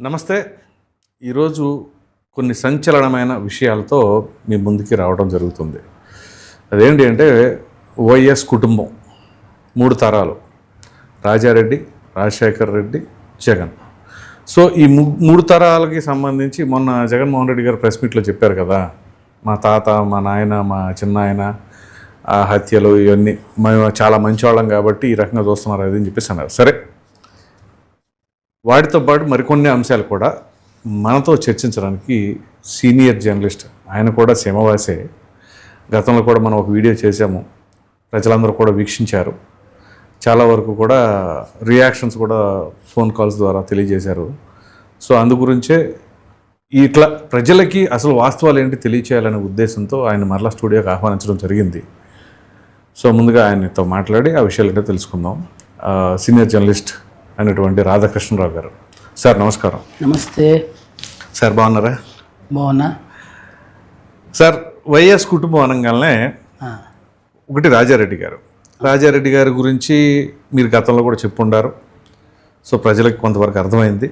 నమస్తే. ఈరోజు కొన్ని సంచలనమైన విషయాలతో మీ ముందుకి రావడం జరుగుతుంది. అదేంటి అంటే వైఎస్ కుటుంబం 3 తరాలు, రాజారెడ్డి, రాజశేఖర్ రెడ్డి, జగన్. సో ఈ 3 తరాలకి సంబంధించి మొన్న జగన్మోహన్ రెడ్డి గారు ప్రెస్ మీట్లో చెప్పారు కదా, మా తాత, మా నాయన, మా చిన్నాయన ఆ హత్యలు ఇవన్నీ మేము చాలా మంచివాళ్ళం కాబట్టి ఈ రకంగా చూస్తున్నారు అది అని చెప్పేసి అన్నారు. సరే, వాటితో పాటు మరికొన్ని అంశాలు కూడా మనతో చర్చించడానికి సీనియర్ జర్నలిస్ట్, ఆయన కూడా సీమవాసే. గతంలో కూడా మనం ఒక వీడియో చేశాము, ప్రజలందరూ కూడా వీక్షించారు. చాలా వరకు కూడా రియాక్షన్స్ కూడా ఫోన్ కాల్స్ ద్వారా తెలియజేశారు. సో అందు గురించే ఇట్లా ప్రజలకి అసలు వాస్తవాలు ఏంటి తెలియచేయాలనే ఉద్దేశంతో ఆయన మరలా స్టూడియోకి ఆహ్వానించడం జరిగింది. సో ముందుగా ఆయనతో మాట్లాడి ఆ విషయాలు ఏంటో తెలుసుకుందాం. సీనియర్ జర్నలిస్ట్ అయినటువంటి రాధాకృష్ణరావు గారు. సార్ నమస్కారం. నమస్తే సార్, బాగున్నారా? బాగున్నా సార్. వైఎస్ కుటుంబం అనగానే ఒకటి రాజారెడ్డి గారు. రాజారెడ్డి గారి గురించి మీరు గతంలో కూడా చెప్పుండారు. సో ప్రజలకు కొంతవరకు అర్థమైంది.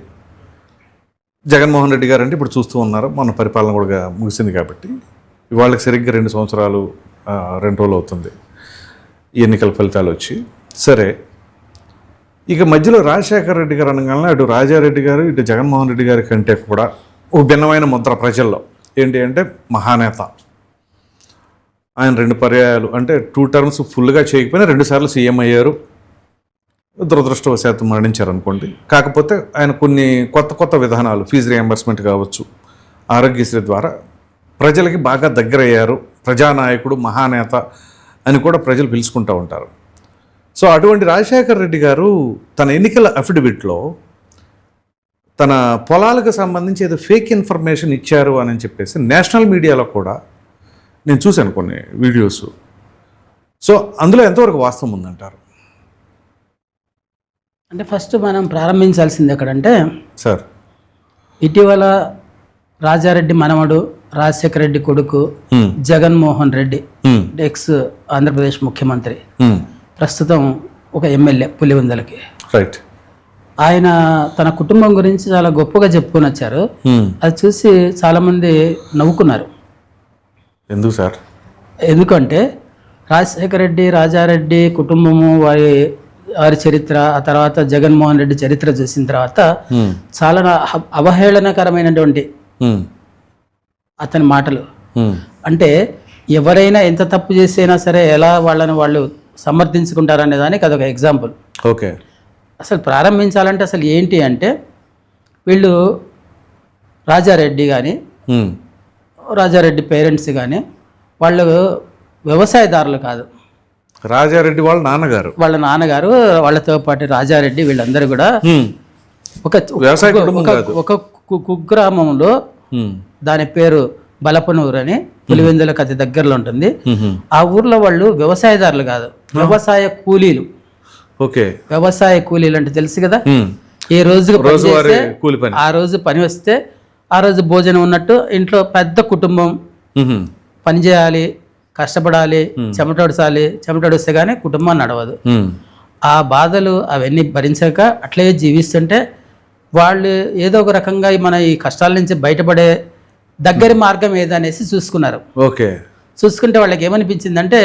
జగన్మోహన్ రెడ్డి గారు అంటే ఇప్పుడు చూస్తూ ఉన్నారు, మన పరిపాలన కూడా ముగిసింది కాబట్టి ఇవాళకి సరిగ్గా 2 సంవత్సరాలు 2 రోజులు అవుతుంది ఈ ఎన్నికల ఫలితాలు వచ్చి. సరే, ఇక మధ్యలో రాజశేఖర్ రెడ్డి గారు అనగానే అటు రాజారెడ్డి గారు ఇటు జగన్మోహన్ రెడ్డి గారి కంటే కూడా ఒక భిన్నమైన ముద్ర ప్రజల్లో. ఏంటి అంటే మహానేత. ఆయన 2 పర్యాయాలు అంటే 2 టర్మ్స్ ఫుల్గా చేయకపోయినా 2 సార్లు సీఎం అయ్యారు. దురదృష్టవశాత్తు మరణించారు అనుకోండి. కాకపోతే ఆయన కొన్ని కొత్త విధానాలు, ఫీజు రియంబర్స్మెంట్ కావచ్చు, ఆరోగ్యశ్రీ ద్వారా ప్రజలకి బాగా దగ్గరయ్యారు. ప్రజానాయకుడు, మహానేత అని కూడా ప్రజలు పిలుచుకుంటూ ఉంటారు. సో అటువంటి రాజశేఖర్ రెడ్డి గారు తన ఎన్నికల అఫిడవిట్లో తన పొలాలకు సంబంధించి ఏదో ఫేక్ ఇన్ఫర్మేషన్ ఇచ్చారు అని చెప్పేసి నేషనల్ మీడియాలో కూడా నేను చూశాను కొన్ని వీడియోస్. సో అందులో ఎంతవరకు వాస్తవం ఉందంటారు? అంటే ఫస్ట్ మనం ప్రారంభించాల్సింది ఎక్కడంటే, సార్, ఇటీవల రాజారెడ్డి మనవడు, రాజశేఖర రెడ్డి కొడుకు జగన్మోహన్ రెడ్డి, ఎక్స్ ఆంధ్రప్రదేశ్ ముఖ్యమంత్రి, ప్రస్తుతం ఒక ఎమ్మెల్యే పులివెందులకి, రైట్, ఆయన తన కుటుంబం గురించి చాలా గొప్పగా చెప్పుకొని వచ్చారు. అది చూసి చాలామంది నవ్వుకున్నారు. ఎందుకు సార్? ఎందుకంటే రాజశేఖర రెడ్డి, రాజారెడ్డి కుటుంబము, వారి చరిత్ర, ఆ తర్వాత జగన్మోహన్ రెడ్డి చరిత్ర చూసిన తర్వాత చాలా అవహేళనకరమైనటువంటి అతని మాటలు. అంటే ఎవరైనా ఎంత తప్పు చేసైనా సరే ఎలా వాళ్ళని వాళ్ళు సమర్థించుకుంటారనే దానికి అదొక ఎగ్జాంపుల్. ఓకే. అసలు ప్రారంభించాలంటే అసలు ఏంటి అంటే, వీళ్ళు రాజారెడ్డి కానీ, రాజారెడ్డి పేరెంట్స్ కానీ వాళ్ళు వ్యవసాయదారులు కాదు. రాజారెడ్డి వాళ్ళ నాన్నగారు, వాళ్ళతో పాటు రాజారెడ్డి వీళ్ళందరూ కూడా ఒక కుగ్రామంలో, దాని పేరు బలపనూరు అని, పులివెందులకు అతి దగ్గరలో ఉంటుంది. ఆ ఊర్లో వాళ్ళు వ్యవసాయదారులు కాదు, వ్యవసాయ కూలీలు. ఓకే. వ్యవసాయ కూలీలు అంటే తెలుసు కదా, ఏ రోజు ఆ రోజు పని వస్తే ఆ రోజు భోజనం ఉన్నట్టు. ఇంట్లో పెద్ద కుటుంబం, పని చేయాలి, కష్టపడాలి, చెమటొడిస్తే కానీ కుటుంబం నడవదు. ఆ బాధలు అవన్నీ భరించాక అట్లే జీవిస్తుంటే వాళ్ళు ఏదో ఒక రకంగా మన ఈ కష్టాల నుంచి బయటపడే దగ్గరి మార్గం ఏదనేసి చూసుకున్నారు. ఓకే. చూసుకుంటే వాళ్ళకి ఏమనిపించిందంటే,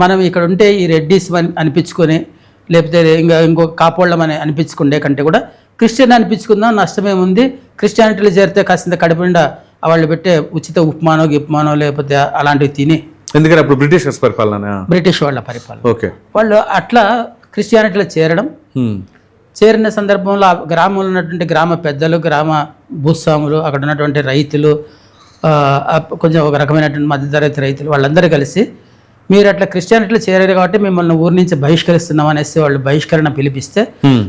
మనం ఇక్కడ ఉంటే ఈ రెడ్డిస్ అనిపించుకొని, లేకపోతే ఇంకో కాపోళ్ళం అని అనిపించుకుండే కంటే కూడా క్రిస్టియన్ అనిపించుకుందాం, నష్టమేముంది, క్రిస్టియానిటీలో చేరితే కాసింత కడుపుండా వాళ్ళు పెట్టే ఉచిత ఉప్మానో లేకపోతే అలాంటివి తిని. ఎందుకంటే అప్పుడు బ్రిటిష్ వాళ్ళ పరిపాలన. ఓకే. వాళ్ళు అట్లా క్రిస్టియానిటీలో చేరిన సందర్భంలో ఆ గ్రామంలో ఉన్నటువంటి గ్రామ పెద్దలు, గ్రామ భూస్వాములు, అక్కడ ఉన్నటువంటి రైతులు, కొంచెం ఒక రకమైనటువంటి మధ్యతరగతి రైతులు, వాళ్ళందరూ కలిసి మీరు అట్లా క్రిస్టియానిటీలో చేరారు కాబట్టి మిమ్మల్ని ఊరి నుంచి బహిష్కరిస్తున్నాం అనేసి వాళ్ళు బహిష్కరణ పిలిపిస్తే,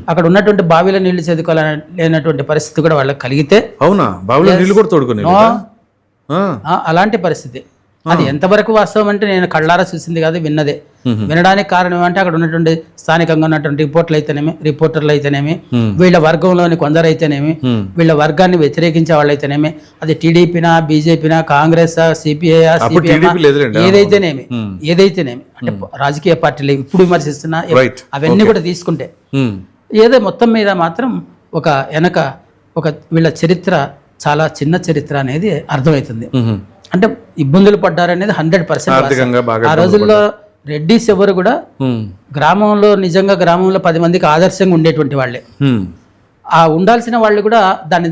అక్కడ ఉన్నటువంటి బావిలో నీళ్లు చదువుకోలేనటువంటి పరిస్థితి కూడా వాళ్ళకి కలిగితే, అవునా, బావిలో నీళ్లు కూడా తోడుకునే అలాంటి పరిస్థితి. అది ఎంతవరకు వాస్తవం అంటే నేను కళ్ళారా చూసింది కాదు, విన్నదే. వినడానికి కారణం ఏమంటే అక్కడ ఉన్నటువంటి స్థానికంగా ఉన్నటువంటి రిపోర్టర్లు అయితేనేమి, వీళ్ళ వర్గంలోని కొందరు అయితేనేమి, వీళ్ళ వర్గాన్ని వ్యతిరేకించే వాళ్ళు అయితేనేమి, అది టీడీపీనా, బీజేపీనా, కాంగ్రెస్, సిపిఐ, ఏదైతేనేమి అంటే రాజకీయ పార్టీలు ఇప్పుడు విమర్శిస్తున్నా అవన్నీ కూడా తీసుకుంటే, ఏదో మొత్తం మీద మాత్రం ఒక వెనక ఒక వీళ్ళ చరిత్ర చాలా చిన్న చరిత్ర అనేది అర్థమవుతుంది. మ్మ్. అంటే ఇబ్బందులు పడ్డారనేది 100%. ఆర్థికంగా బాగా ఆ రోజుల్లో రెడ్డిస్ ఎవరు కూడా మ్మ్. గ్రామంలో నిజంగా గ్రామంలో 10 మందికి ఆదర్శంగా ఉండేటువంటి వాళ్ళే. మ్మ్. ఆ ఉండాల్సిన వాళ్ళు కూడా దాన్ని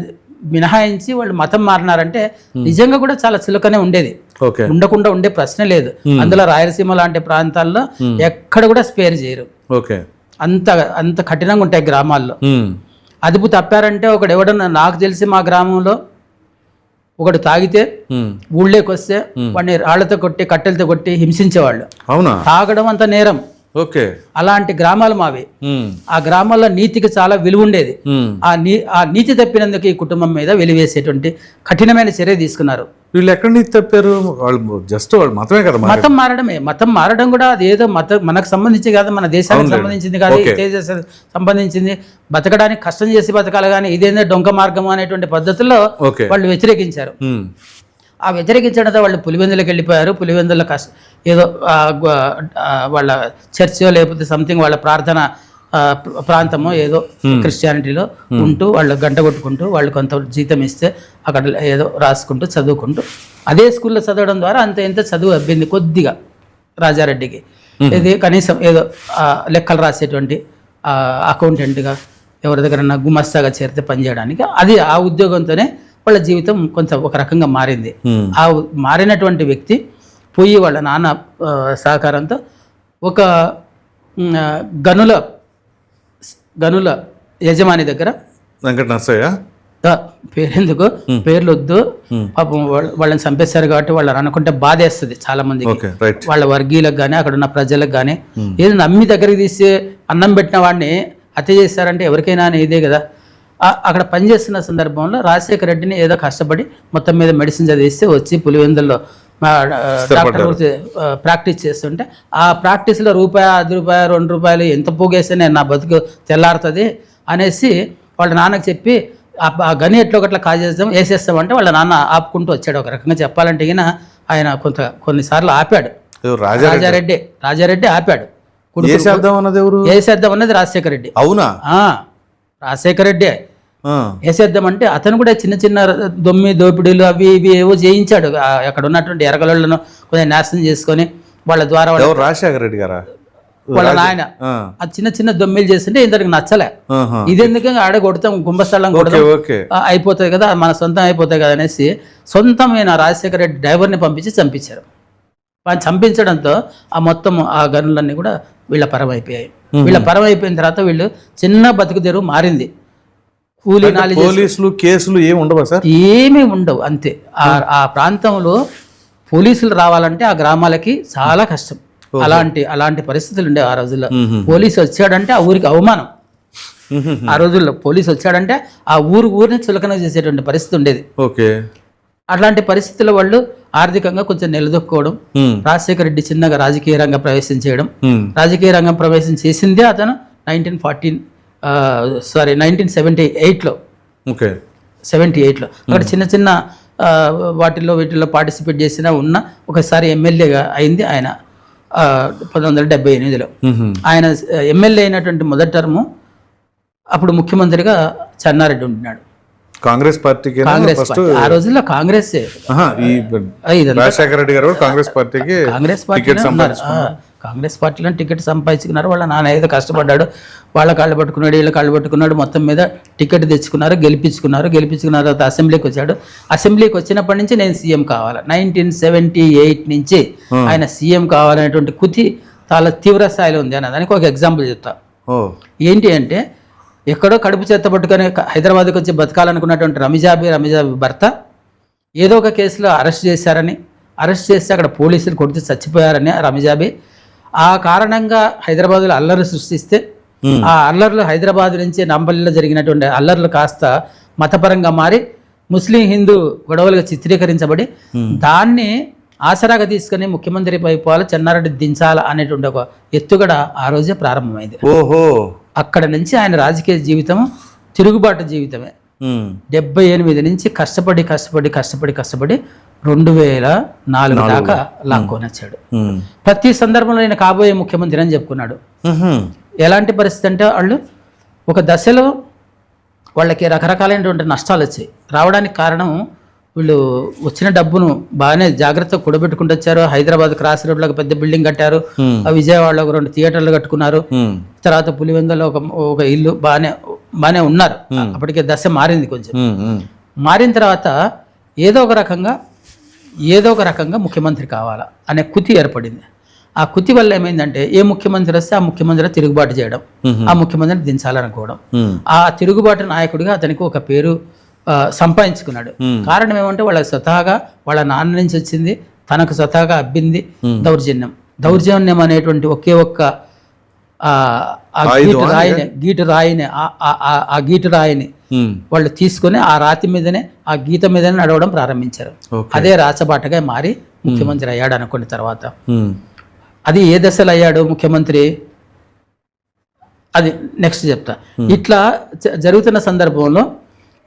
మినహాయించి వాళ్ళు మతం మారినారంటే నిజంగా కూడా చాలా చులకనే ఉండేది, ఓకే. ఉండకుండా ఉండే ప్రశ్న లేదు. అందులో రాయలసీమ లాంటి ప్రాంతాల్లో ఎక్కడ కూడా స్పేర్ చేయరు, ఓకే. అంత అంత కఠినంగా ఉంటాయి గ్రామాల్లో. మ్మ్. అదుపు తప్పారంటే ఒకడు ఎవడన్నా, నాకు తెలిసి మా గ్రామంలో ఒకడు తాగితే మ్మ్. ఊళ్ళోకి వస్తే వాడిని రాళ్లతో కొట్టి కట్టెలతో కొట్టి హింసించేవాళ్ళు. అవునా? తాగడం అంత నేరం. ఓకే. అలాంటి గ్రామాలు మావి. మ్మ్. ఆ గ్రామాల్లో నీతికి చాలా విలువ ఉండేది. మ్మ్. ఆ నీతి తప్పినందుకు ఈ కుటుంబం మీద వెలివేసేటువంటి కఠినమైన చర్య తీసుకున్నారు. వీళ్ళు ఎక్కడి నుంచి తప్పారు? వాళ్ళు జస్ట్ వాళ్ళు మతమే కదా మరి. మతం మారడమే. మతం మారడం కూడా అది ఏదో మనకు సంబంధించి కాదు, మన దేశానికి సంబంధించింది కాదు, ఈ దేశానికి సంబంధించింది. బతకడానికి కష్టం చేసి బతకాలి కానీ ఇదేందో డొంక మార్గం అనేటువంటి పద్ధతుల్లో ఓకే. వాళ్ళు వ్యతిరేకించారు. మ్మ్. ఆ వ్యతిరేకించడంతో వాళ్ళు పులివెందులకు వెళ్ళిపోయారు. పులివెందుల ఏదో వాళ్ళ చర్చో లేకపోతే సంథింగ్ వాళ్ళ ప్రార్థన ప్రాంతమో ఏదో క్రిస్టియానిటీలో ఉంటూ వాళ్ళు గంట కొట్టుకుంటూ వాళ్ళు కొంత జీతం ఇస్తే అక్కడ ఏదో రాసుకుంటూ చదువుకుంటూ అదే స్కూల్లో చదవడం ద్వారా అంత ఎంత చదువు అబ్బింది కొద్దిగా రాజారెడ్డికి. ఇది కనీసం ఏదో లెక్కలు రాసేటువంటి అకౌంటెంట్గా ఎవరి దగ్గర గుమస్తాగా చేరితే పనిచేయడానికి అది ఆ ఉద్యోగంతోనే వాళ్ళ జీవితం కొంత ఒక రకంగా మారింది. ఆ మారినటువంటి వ్యక్తి పోయి వాళ్ళ నాన్న సహకారంతో ఒక గనుల యజమాని దగ్గర, వెంకట నరసయ్య పేరెందుకు పేర్లు వద్దు, పాపం వాళ్ళని చంపేశారు కాబట్టి వాళ్ళని అనుకుంటే బాధేస్తుంది చాలా మందికి, ఓకే. రైట్. వాళ్ళ వర్గీయులకు కానీ అక్కడ ఉన్న ప్రజలకు కానీ. ఏదో నమ్మి దగ్గరికి తీసి అన్నం పెట్టిన వాడిని హత్య చేశారంటే ఎవరికైనా ఇదే కదా. అక్కడ పనిచేస్తున్న సందర్భంలో రాజశేఖర రెడ్డిని ఏదో కష్టపడి మొత్తం మీద మెడిసిన్ చదివిస్తే వచ్చి పులివెందుల్లో డాక్టర్ ప్రాక్టీస్ చేస్తుంటే ఆ ప్రాక్టీస్లో రూపాయి, 10 రూపాయలు, 2 రూపాయలు ఎంత పోగేస్తే నేను నా బతుకు తెల్లారుతుంది అనేసి వాళ్ళ నాన్నకి చెప్పి ఆ గని ఎట్లో ఒకట్లా కాజేస్తాం వేసేస్తామంటే వాళ్ళ నాన్న ఆపుకుంటూ వచ్చాడు. ఒక రకంగా చెప్పాలంటే ఆయన కొన్నిసార్లు ఆపాడు. రాజారెడ్డి ఆపాడు. వేసేద్దాం అన్నది రాజశేఖర రెడ్డి. అవునా? రాజశేఖర రెడ్డి వేసేద్దాం అంటే అతను కూడా చిన్న చిన్న దోపిడీలు అవి ఇవి ఏవో చేయించాడు. అక్కడ ఉన్నటువంటి ఎరగలను కొంచెం నాశనం చేసుకొని వాళ్ళ ద్వారా రాజశేఖర రెడ్డి గారా వాళ్ళ నాయన ఆ చిన్న చిన్న దొమ్మిలు చేస్తుంటే ఇంతకు నచ్చలే. ఇదెందుకు ఆడ కొడతాం కుంభస్థలం కొడతాం అయిపోతుంది కదా, మన సొంతం అయిపోతాయి కదా అనేసి సొంతమైన రాజశేఖర రెడ్డి డ్రైవర్ని పంపించి చంపించారు. చంపించడంతో ఆ మొత్తం ఆ గనులన్నీ కూడా వీళ్ళ పరం అయిపోయాయి. వీళ్ళ పరం అయిపోయిన తర్వాత వీళ్ళు చిన్న బతుకు తెరువు మారింది. కూలీ పోలీసులు కేసులు ఏమి ఉండవు సార్? ఏమీ ఉండవు. అంతే. ఆ ప్రాంతంలో పోలీసులు రావాలంటే ఆ గ్రామాలకి చాలా కష్టం. అలాంటి పరిస్థితులు ఉండేవి ఆ రోజుల్లో. పోలీసు వచ్చాడంటే ఆ ఊరికి అవమానం. ఆ రోజుల్లో పోలీసు వచ్చాడంటే ఆ ఊరిని చులకన చేసేటువంటి పరిస్థితి ఉండేది. ఓకే. అట్లాంటి పరిస్థితుల్లో వాళ్ళు ఆర్థికంగా కొంచెం నిలదొక్కుకోవడం, రాజశేఖర రెడ్డి చిన్నగా రాజకీయ రంగం ప్రవేశం చేయడం. రాజకీయ రంగం ప్రవేశం చేసిందే అతను 1978లో. ఓకే. 78లో అక్కడ చిన్న చిన్న వీటిల్లో పార్టిసిపేట్ చేసినా ఒకసారి ఎమ్మెల్యేగా అయింది ఆయన 1978లో. ఆయన ఎమ్మెల్యే అయినటువంటి మొదటి టర్ము అప్పుడు ముఖ్యమంత్రిగా చెన్నారెడ్డి ఉంటున్నాడు. కాంగ్రెస్ పార్టీకి ఆ రోజుల్లో కాంగ్రెస్ రాజశేఖర రెడ్డి గారు కాంగ్రెస్ పార్టీకి కాంగ్రెస్ పార్టీలో టికెట్ సంపాదించుకున్నారు. వాళ్ళ నాన్న ఏదో కష్టపడ్డాడు, వాళ్ళ కాళ్ళు పట్టుకున్నాడు, వీళ్ళ కాళ్ళు పట్టుకున్నాడు, మొత్తం మీద టికెట్ తెచ్చుకున్నారు, గెలిపించుకున్న తర్వాత అసెంబ్లీకి వచ్చాడు. అసెంబ్లీకి వచ్చినప్పటి నుంచి నేను సీఎం కావాలి 1978 నుంచి ఆయన సీఎం కావాలనేటువంటి కుతి చాలా తీవ్ర స్థాయిలో ఉంది అన్న దానికి ఒక ఎగ్జాంపుల్ చెప్తా. ఏంటి అంటే ఎక్కడో కడుపు చేత పట్టుకొని హైదరాబాద్కి వచ్చి బతకాలనుకున్నటువంటి రమిజాబీ భర్త ఏదో ఒక కేసులో అరెస్ట్ చేస్తే అక్కడ పోలీసులు కొడితే చచ్చిపోయారని రమిజాబీ ఆ కారణంగా హైదరాబాద్లో అల్లర్లు సృష్టిస్తే ఆ అల్లర్లు హైదరాబాద్ నుంచి నంబలిలో జరిగినటువంటి అల్లర్లు కాస్త మతపరంగా మారి ముస్లిం హిందూ గొడవలుగా చిత్రీకరించబడి దాన్ని ఆసరాగా తీసుకుని ముఖ్యమంత్రి వైపు చెన్నారెడ్డి దించాల అనేటువంటి ఒక ఎత్తుగడ ఆ రోజే ప్రారంభమైంది. ఓహో. అక్కడ నుంచి ఆయన రాజకీయ జీవితం తిరుగుబాటు జీవితమే. 78 నుంచి కష్టపడి 2004 దాకా లాక్కొని వచ్చాడు. ప్రతి సందర్భంలో ఆయన కాబోయే ముఖ్యమంత్రి అని చెప్పుకున్నాడు. ఎలాంటి పరిస్థితి అంటే వాళ్ళు ఒక దశలో వాళ్ళకి రకరకాలైనటువంటి నష్టాలు వచ్చాయి. రావడానికి కారణం వీళ్ళు వచ్చిన డబ్బును బాగానే జాగ్రత్తగా కూడబెట్టుకుంటూ వచ్చారు. హైదరాబాద్ క్రాస్ రోడ్లో ఒక పెద్ద బిల్డింగ్ కట్టారు, విజయవాడలో ఒక 2 థియేటర్లు కట్టుకున్నారు, తర్వాత పులివెందులో ఒక ఇల్లు బాగానే ఉన్నారు. అప్పటికే దశ మారింది కొంచెం. మారిన తర్వాత ఏదో ఒక రకంగా ముఖ్యమంత్రి కావాలా అనే కుతి ఏర్పడింది. ఆ కుతి వల్ల ఏమైందంటే ఏ ముఖ్యమంత్రి వస్తే ఆ ముఖ్యమంత్రి తిరుగుబాటు చేయడం, ఆ ముఖ్యమంత్రిని దించాలనుకోవడం. ఆ తిరుగుబాటు నాయకుడిగా అతనికి ఒక పేరు సంపాదించుకున్నాడు. కారణం ఏమంటే వాళ్ళకి స్వతహాగా వాళ్ళ నాన్న నుంచి వచ్చింది, తనకు స్వతహాగా అబ్బింది దౌర్జన్యం అనేటువంటి ఒకే ఒక్క గీటు రాయిని వాళ్ళు తీసుకొని ఆ రాతి మీదనే ఆ గీత మీదనే నడవడం ప్రారంభించారు. అదే రాచబాటగా మారి ముఖ్యమంత్రి అయ్యాడు అనుకున్న తర్వాత. అది ఏ దశలో అయ్యాడు ముఖ్యమంత్రి, అది నెక్స్ట్ చెప్తా. ఇట్లా జరుగుతున్న సందర్భంలో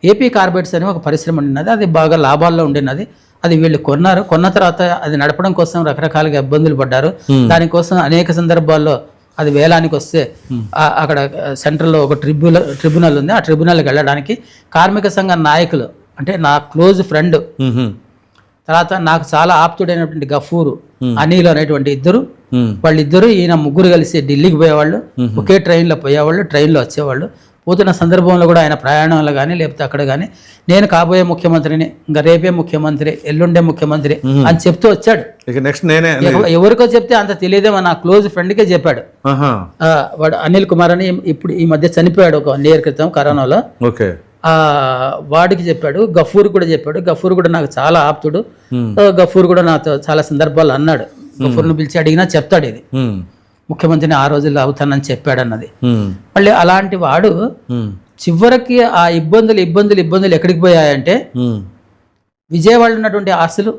ఏపీ కార్బైడ్స్ అని ఒక పరిశ్రమ ఉన్నది, అది బాగా లాభాల్లో ఉండినది. అది వీళ్ళు కొన్న తర్వాత అది నడపడం కోసం రకరకాలుగా ఇబ్బందులు పడ్డారు. దానికోసం అనేక సందర్భాల్లో అది వేలానికి వస్తే అక్కడ సెంట్రల్లో ఒక ట్రిబ్యునల్ ఉంది. ఆ ట్రిబ్యునల్కి వెళ్ళడానికి కార్మిక సంఘ నాయకులు, అంటే నా క్లోజ్ ఫ్రెండ్, తర్వాత నాకు చాలా ఆప్తుడైనటువంటి గఫూరు, అనిల్ అనేటువంటి వాళ్ళిద్దరు ఈయన ముగ్గురు కలిసి ఢిల్లీకి పోయేవాళ్ళు. ఒకే ట్రైన్లో పోయేవాళ్ళు, ట్రైన్లో వచ్చేవాళ్ళు. పోతున్న సందర్భంలో కూడా ఆయన ప్రయాణంలో కానీ లేకపోతే అక్కడ కానీ నేను కాబోయే ముఖ్యమంత్రిని, ఇంకా రేపే ముఖ్యమంత్రి, ఎల్లుండే ముఖ్యమంత్రి అని చెప్తూ వచ్చాడు. ఎవరికో చెప్తే అంత తెలియదేమో, నా క్లోజ్ ఫ్రెండ్కే చెప్పాడు. వాడు అనిల్ కుమార్ అని ఇప్పుడు ఈ మధ్య చనిపోయాడు ఒక 1 year క్రితం కరోనాలో. వాడికి చెప్పాడు, గఫూర్ కూడా చెప్పాడు. గఫూర్ కూడా నాకు చాలా ఆప్తుడు. గఫూర్ కూడా నాతో చాలా సందర్భాలు అన్నాడు. గఫూర్ను పిలిచి అడిగినా చెప్తాడు, ఇది ముఖ్యమంత్రిని ఆ రోజుల్లో అవుతానని చెప్పాడు అన్నది. మళ్ళీ అలాంటి వాడు చివరికి ఆ ఇబ్బందులు ఎక్కడికి పోయాయంటే విజయవాడలో ఉన్నటువంటి ఆస్తులు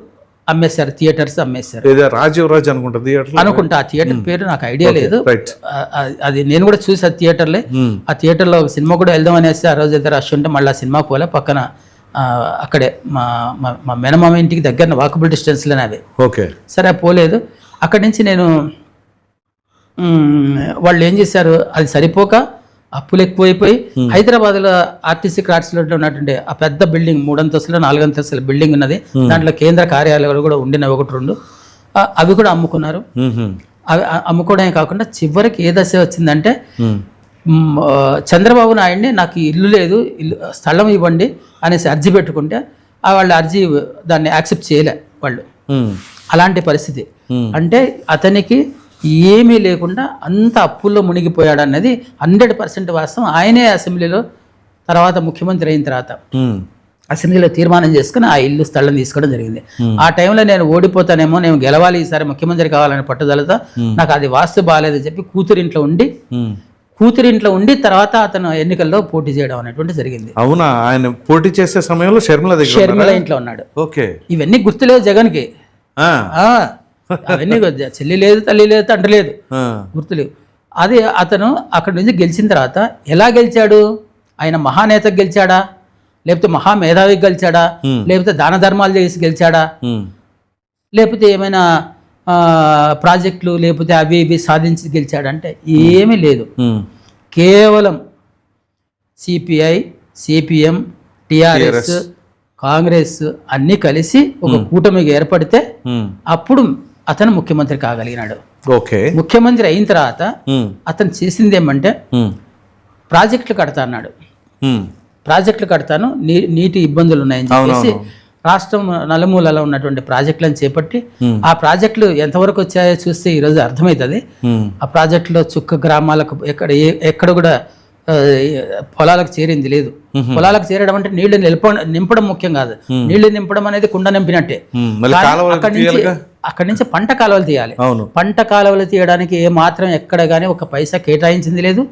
అమ్మేశారు, థియేటర్స్ అమ్మేశారు. రాజీవ్ రాజ్ అనుకుంటా ఆ థియేటర్ పేరు నాకు ఐడియా లేదు. అది నేను కూడా చూసా థియేటర్లే. ఆ థియేటర్లో ఒక సినిమా కూడా వెళ్దాం అనేసి ఆ రోజు అయితే రష్ ఉంటే మళ్ళీ ఆ సినిమా పోలే. పక్కన అక్కడే మా మేనమామ ఇంటికి దగ్గర వాకబుల్ డిస్టెన్స్లోనే అవి. సరే పోలేదు. అక్కడి నుంచి నేను వాళ్ళు ఏం చేశారు, అది సరిపోక అప్పులు ఎక్కువైపోయి హైదరాబాద్లో ఆర్టీసీ క్రాస్ రోడ్లో ఉన్నటువంటి ఆ పెద్ద బిల్డింగ్ 3 అంతస్తులు 4 అంతస్తుల బిల్డింగ్ ఉన్నది. దాంట్లో కేంద్ర కార్యాలయాలు కూడా ఉండినవి 1-2, అవి కూడా అమ్ముకున్నారు. అవి అమ్ముకోవడమే కాకుండా చివరికి ఏ దశ వచ్చిందంటే చంద్రబాబు నాయుడిని నాకు ఇల్లు లేదు, స్థలం ఇవ్వండి అనేసి అర్జీ పెట్టుకుంటే వాళ్ళు అర్జీ దాన్ని యాక్సెప్ట్ చేయలే వాళ్ళు. అలాంటి పరిస్థితి. అంటే అతనికి ఏమీ లేకుండా అంత అప్పుల్లో మునిగిపోయాడు అన్నది 100% వాస్తవం. ఆయనే అసెంబ్లీలో తర్వాత ముఖ్యమంత్రి అయిన తర్వాత అసెంబ్లీలో తీర్మానం చేసుకుని ఆ ఇల్లు స్థలం తీసుకోవడం జరిగింది. ఆ టైంలో నేను ఓడిపోతానేమో, నేను గెలవాలి, ఈసారి ముఖ్యమంత్రి కావాలనే పట్టుదలతో నాకు అది వాస్తు బాగాలేదని చెప్పి కూతురింట్లో ఉండి తర్వాత అతను ఎన్నికల్లో పోటీ చేయడం అనేటువంటి జరిగింది. అవునా? ఆయన పోటీ చేసే సమయంలో షర్మిల ఇంట్లో ఉన్నాడు. ఇవన్నీ గుర్తులేవు జగన్కి. అవన్నీ చెల్లి లేదు, తల్లి లేదు, తండ్రి లేదు, గుర్తులేవు. అది అతను అక్కడి నుంచి గెలిచిన తర్వాత ఎలా గెలిచాడు? ఆయన మహానేతకు గెలిచాడా, లేకపోతే మహామేధావికి గెలిచాడా, లేకపోతే దాన ధర్మాలు చేసి గెలిచాడా, లేకపోతే ఏమైనా ప్రాజెక్టులు లేకపోతే అవి ఇవి సాధించి గెలిచాడంటే ఏమీ లేదు. కేవలం సిపిఐ, సిపిఎం, టిఆర్ఎస్, కాంగ్రెస్ అన్నీ కలిసి ఒక కూటమిగా ఏర్పడితే అప్పుడు అతను ముఖ్యమంత్రి కాగలిగినాడు. ముఖ్యమంత్రి అయిన తర్వాత అతను చేసింది ఏమంటే ప్రాజెక్టులు కడతా అన్నాడు. ప్రాజెక్టులు కడతాను, నీటి ఇబ్బందులు ఉన్నాయని చెప్పేసి రాష్ట్రం నలుమూలలో ఉన్నటువంటి ప్రాజెక్టులను చేపట్టి ఆ ప్రాజెక్టులు ఎంతవరకు వచ్చాయో చూస్తే ఈరోజు అర్థమవుతుంది. ఆ ప్రాజెక్టులో చుక్క గ్రామాలకు ఎక్కడ కూడా పొలాలకు చేరింది లేదు. పొలాలకు చేరడం అంటే నీళ్లు నింపడం ముఖ్యం కాదు, నీళ్లు నింపడం అనేది కుండ నింపినట్టే. అక్కడి నుంచి పంట కాలువలు తీయాలి. పంట కాలువలు తీయడానికి ఏ మాత్రం ఎక్కడ గానీ ఒక పైసా కేటాయించింది లేదు,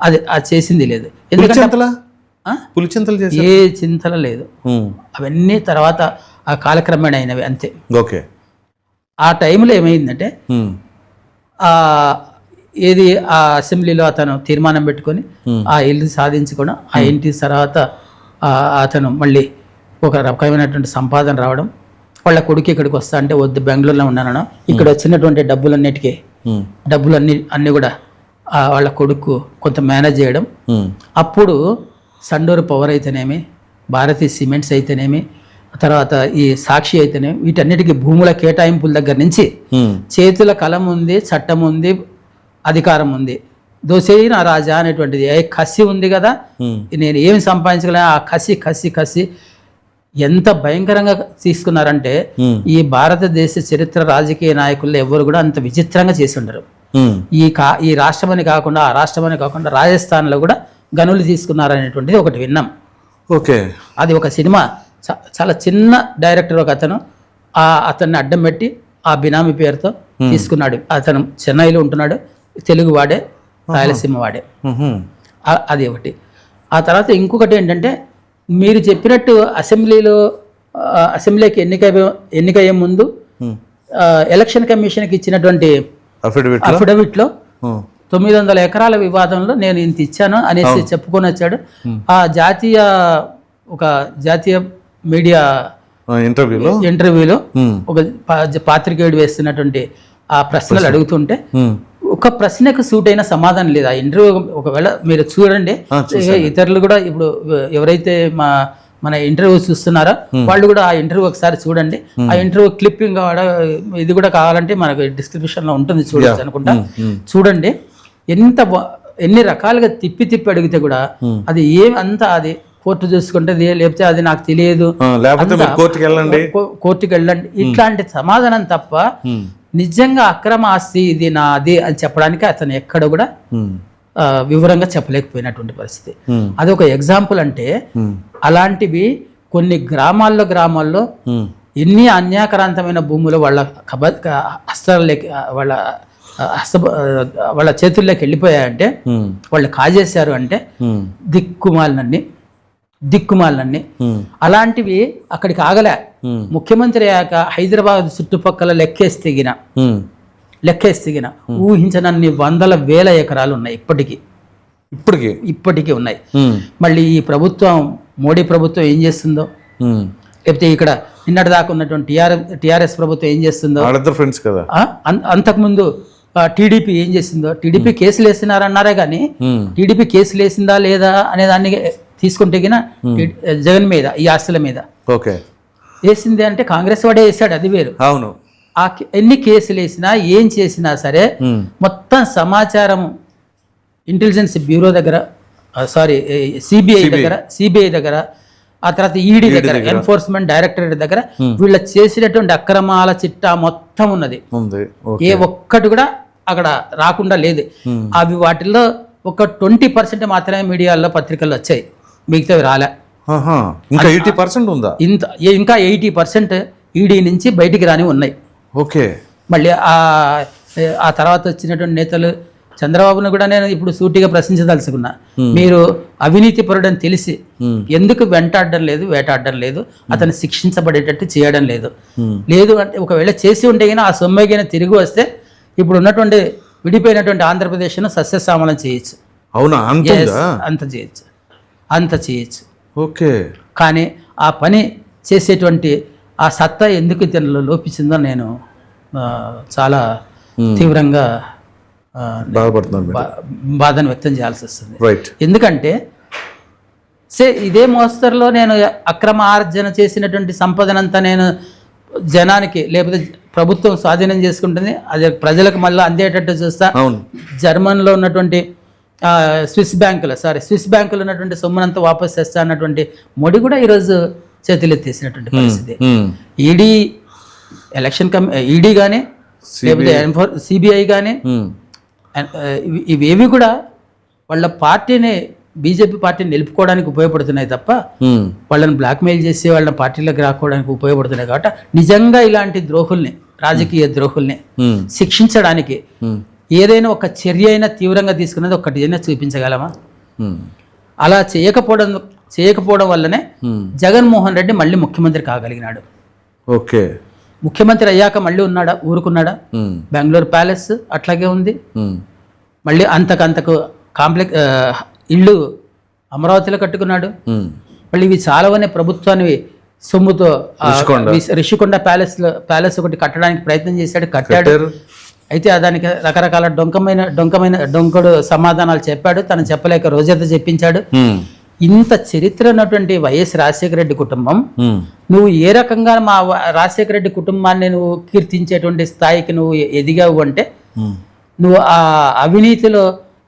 అది చేసింది లేదు. ఎందుకంటే ఏ చింతలు లేదు. అవన్నీ తర్వాత ఆ కాలక్రమేణా అయినవి అంతే. ఆ టైంలో ఏమైందంటే ఏది ఆ అసెంబ్లీలో అతను తీర్మానం పెట్టుకొని ఆ ఇల్లు సాధించుకోవడం, ఆ ఇంటి తర్వాత అతను మళ్ళీ ఒక రకమైనటువంటి సంపాదన రావడం. వాళ్ళ కొడుకు ఇక్కడికి వస్తా అంటే వద్దు, బెంగళూరులో ఉన్నాను, ఇక్కడ వచ్చినటువంటి డబ్బులన్నీ కూడా వాళ్ళ కొడుకు కొంత మేనేజ్ చేయడం. అప్పుడు సండూరు పవర్ అయితేనేమి, భారతీ సిమెంట్స్ అయితేనేమి, తర్వాత ఈ సాక్షి అయితేనేమి, వీటన్నిటికీ భూముల కేటాయింపుల దగ్గర నుంచి చేతుల కలం ఉంది, చట్టం ఉంది, అధికారం ఉంది. దోసేయి నా రాజా అనేటువంటిది కసి ఉంది కదా, నేను ఏమి సంపాదించగలను, ఆ కసి కసి కసి ఎంత భయంకరంగా తీసుకున్నారంటే ఈ భారతదేశ చరిత్ర రాజకీయ నాయకుల్లో ఎవరు కూడా అంత విచిత్రంగా చేసి ఉండరు. ఈ రాష్ట్రం అని కాకుండా ఆ రాష్ట్రం అని కాకుండా రాజస్థాన్లో కూడా గనులు తీసుకున్నారనేటువంటిది ఒకటి విన్నాం. ఓకే, అది ఒక సినిమా చాలా చిన్న డైరెక్టర్ ఒక అతన్ని అడ్డం పెట్టి ఆ బినామీ పేరుతో తీసుకున్నాడు. అతను చెన్నైలో ఉంటున్నాడు, తెలుగు వాడే, రాయలసీమ వాడే. అది ఒకటి. ఆ తర్వాత ఇంకొకటి ఏంటంటే, మీరు చెప్పినట్టు అసెంబ్లీకి ఎన్నికయ్యే ముందు ఎలక్షన్ కమిషన్కి ఇచ్చినటువంటి అఫిడవిట్లో 900 ఎకరాల వివాదంలో నేను ఇంత ఇచ్చాను అనేసి చెప్పుకొని వచ్చాడు. ఆ జాతీయ మీడియా ఇంటర్వ్యూలో ఒక పాత్రికేయుడు వేస్తున్నటువంటి ఆ ప్రశ్నలు అడుగుతుంటే ఒక ప్రశ్నకు సూట్ అయిన సమాధానం లేదు. ఆ ఇంటర్వ్యూ ఒకవేళ మీరు చూడండి, ఇతరులు కూడా ఇప్పుడు ఎవరైతే మన ఇంటర్వ్యూ చూస్తున్నారో వాళ్ళు కూడా ఆ ఇంటర్వ్యూ ఒకసారి చూడండి. ఆ ఇంటర్వ్యూ క్లిప్పింగ్ ఇది కూడా కావాలంటే మనకు డిస్క్రిప్షన్ లో ఉంటుంది, చూడొచ్చు అనుకుంటా. చూడండి, ఎన్ని రకాలుగా తిప్పి అడిగితే కూడా అది ఏమంతా అది కోర్టు చూసుకుంటే లేకపోతే అది నాకు తెలియదు, కోర్టుకి వెళ్ళండి, ఇట్లాంటి సమాధానం తప్ప నిజంగా అక్రమ ఆస్తి ఇది నాది అని చెప్పడానికి అతను ఎక్కడ కూడా వివరంగా చెప్పలేకపోయినటువంటి పరిస్థితి. అది ఒక ఎగ్జాంపుల్. అంటే అలాంటివి కొన్ని గ్రామాల్లో ఎన్ని అన్యాక్రాంతమైన భూములు వాళ్ళ చేతుల్లోకి వెళ్ళిపోయాయంటే, వాళ్ళు కాజేశారు అంటే దిక్కుమాలన్నీ. అలాంటివి అక్కడికి ఆగలే. ముఖ్యమంత్రి అయ్యాక హైదరాబాద్ చుట్టుపక్కల లెక్కేస్తిగిన ఊహించనన్ని వందల వేల ఎకరాలు ఉన్నాయి ఇప్పటికీ ఉన్నాయి. మళ్ళీ ఈ ప్రభుత్వం, మోడీ ప్రభుత్వం ఏం చేస్తుందో, లేకపోతే ఇక్కడ నిన్నటి దాకా ఉన్నటువంటి టిఆర్ఎస్ ప్రభుత్వం ఏం చేస్తుందో, అంతకుముందు టీడీపీ ఏం చేసిందో. టీడీపీ కేసులు వేసినారన్నారే కానీ టీడీపీ కేసులు వేసిందా లేదా అనే దాన్ని తీసుకుంటే జగన్ మీద, ఈ ఆస్తుల మీద వేసింది అంటే కాంగ్రెస్ వాడే వేసాడు, అది వేరు. అవును. ఎన్ని కేసులు వేసినా ఏం చేసినా సరే మొత్తం సమాచారం ఇంటెలిజెన్స్ బ్యూరో దగ్గర, సిబిఐ దగ్గర, ఆ తర్వాత ఈడీ దగ్గర, ఎన్ఫోర్స్మెంట్ డైరెక్టరేట్ దగ్గర వీళ్ళ చేసినటువంటి అక్రమాల చిట్టా మొత్తం ఉన్నది. ఏ ఒక్కటి కూడా అక్కడ రాకుండా లేదు. అవి వాటిల్లో ఒక 20% మాత్రమే మీడియాలో, పత్రికల్లో వచ్చాయి, మిగతావి రాలే. ఇంకా 80% ఉందా? ఇంకా 80% ఈడీ నుంచి బయటికి రాని ఉన్నాయి. ఓకే. మళ్ళీ ఆ తర్వాత వచ్చినటువంటి నేతలు, చంద్రబాబును కూడా నేను ఇప్పుడు సూటిగా ప్రశ్నించదలుచుకున్నా. మీరు అవినీతి పరుడని తెలిసి ఎందుకు వేటాడడం లేదు, అతను శిక్షించబడేటట్టు చేయడం లేదు అంటే, ఒకవేళ చేసి ఉంటే ఆ సొమ్మెగిన తిరిగి వస్తే ఇప్పుడు ఉన్నటువంటి విడిపోయినటువంటి ఆంధ్రప్రదేశ్ను సస్యశ్యామలం చేయొచ్చు. అవునా? అంత చేయొచ్చు. ఓకే. కానీ ఆ పని చేసేటువంటి ఆ సత్తా ఎందుకు ఇతరులు లోపించిందో నేను చాలా తీవ్రంగా బాధను వ్యక్తం చేయాల్సి వస్తుంది. ఎందుకంటే ఇదే మోస్తరులో నేను అక్రమ ఆర్జన చేసినటువంటి సంపదనంతా నేను జనానికి, లేకపోతే ప్రభుత్వం స్వాధీనం చేసుకుంటుంది, అది ప్రజలకు మళ్ళీ అందేటట్టు చూస్తా. జర్మన్లో ఉన్నటువంటి స్విస్ బ్యాంకులు ఉన్నటువంటి సొమ్మునంతా వాపసు తెస్తా అన్నటువంటి మోడీ కూడా ఈరోజు చేతులెత్తేసినటువంటి పరిస్థితి. ఈడీ కానీ లేకపోతే సిబిఐ కానీ ఇవేవి కూడా వాళ్ళ పార్టీని, బీజేపీ పార్టీని నిలుపుకోవడానికి ఉపయోగపడుతున్నాయి తప్ప వాళ్ళని బ్లాక్మెయిల్ చేసి వాళ్ళని పార్టీలోకి రాకోవడానికి ఉపయోగపడుతున్నాయి. కాబట్టి నిజంగా ఇలాంటి ద్రోహుల్ని, రాజకీయ ద్రోహుల్ని శిక్షించడానికి ఏదైనా ఒక చర్య అయినా తీవ్రంగా తీసుకున్నది ఒక్కటి అయినా చూపించగలమా? అలా చేయకపోవడం వల్లనే జగన్మోహన్ రెడ్డి మళ్ళీ ముఖ్యమంత్రి కాగలిగినాడు. ఓకే. ముఖ్యమంత్రి అయ్యాక మళ్ళీ ఊరుకున్నాడా? బెంగళూరు ప్యాలెస్ అట్లాగే ఉంది. మళ్ళీ అంతకు కాంప్లెక్స్ ఇళ్ళు అమరావతిలో కట్టుకున్నాడు. మళ్ళీ ఇవి చాలావనే ప్రభుత్వాన్ని సొమ్ముతో రిషికొండ ప్యాలెస్ ఒకటి కట్టడానికి ప్రయత్నం చేశాడు, కట్టాడు. అయితే దానికి రకరకాల డొంకడు సమాధానాలు చెప్పాడు, తను చెప్పలేక రోజంతా చెప్పించాడు. ఇంత చరిత్ర ఉన్నటువంటి వైఎస్ రాజశేఖర రెడ్డి కుటుంబం నువ్వు ఏ రకంగా మా రాజశేఖర రెడ్డి కుటుంబాన్ని నువ్వు కీర్తించేటువంటి స్థాయికి నువ్వు ఎదిగావు అంటే నువ్వు ఆ అవినీతిలో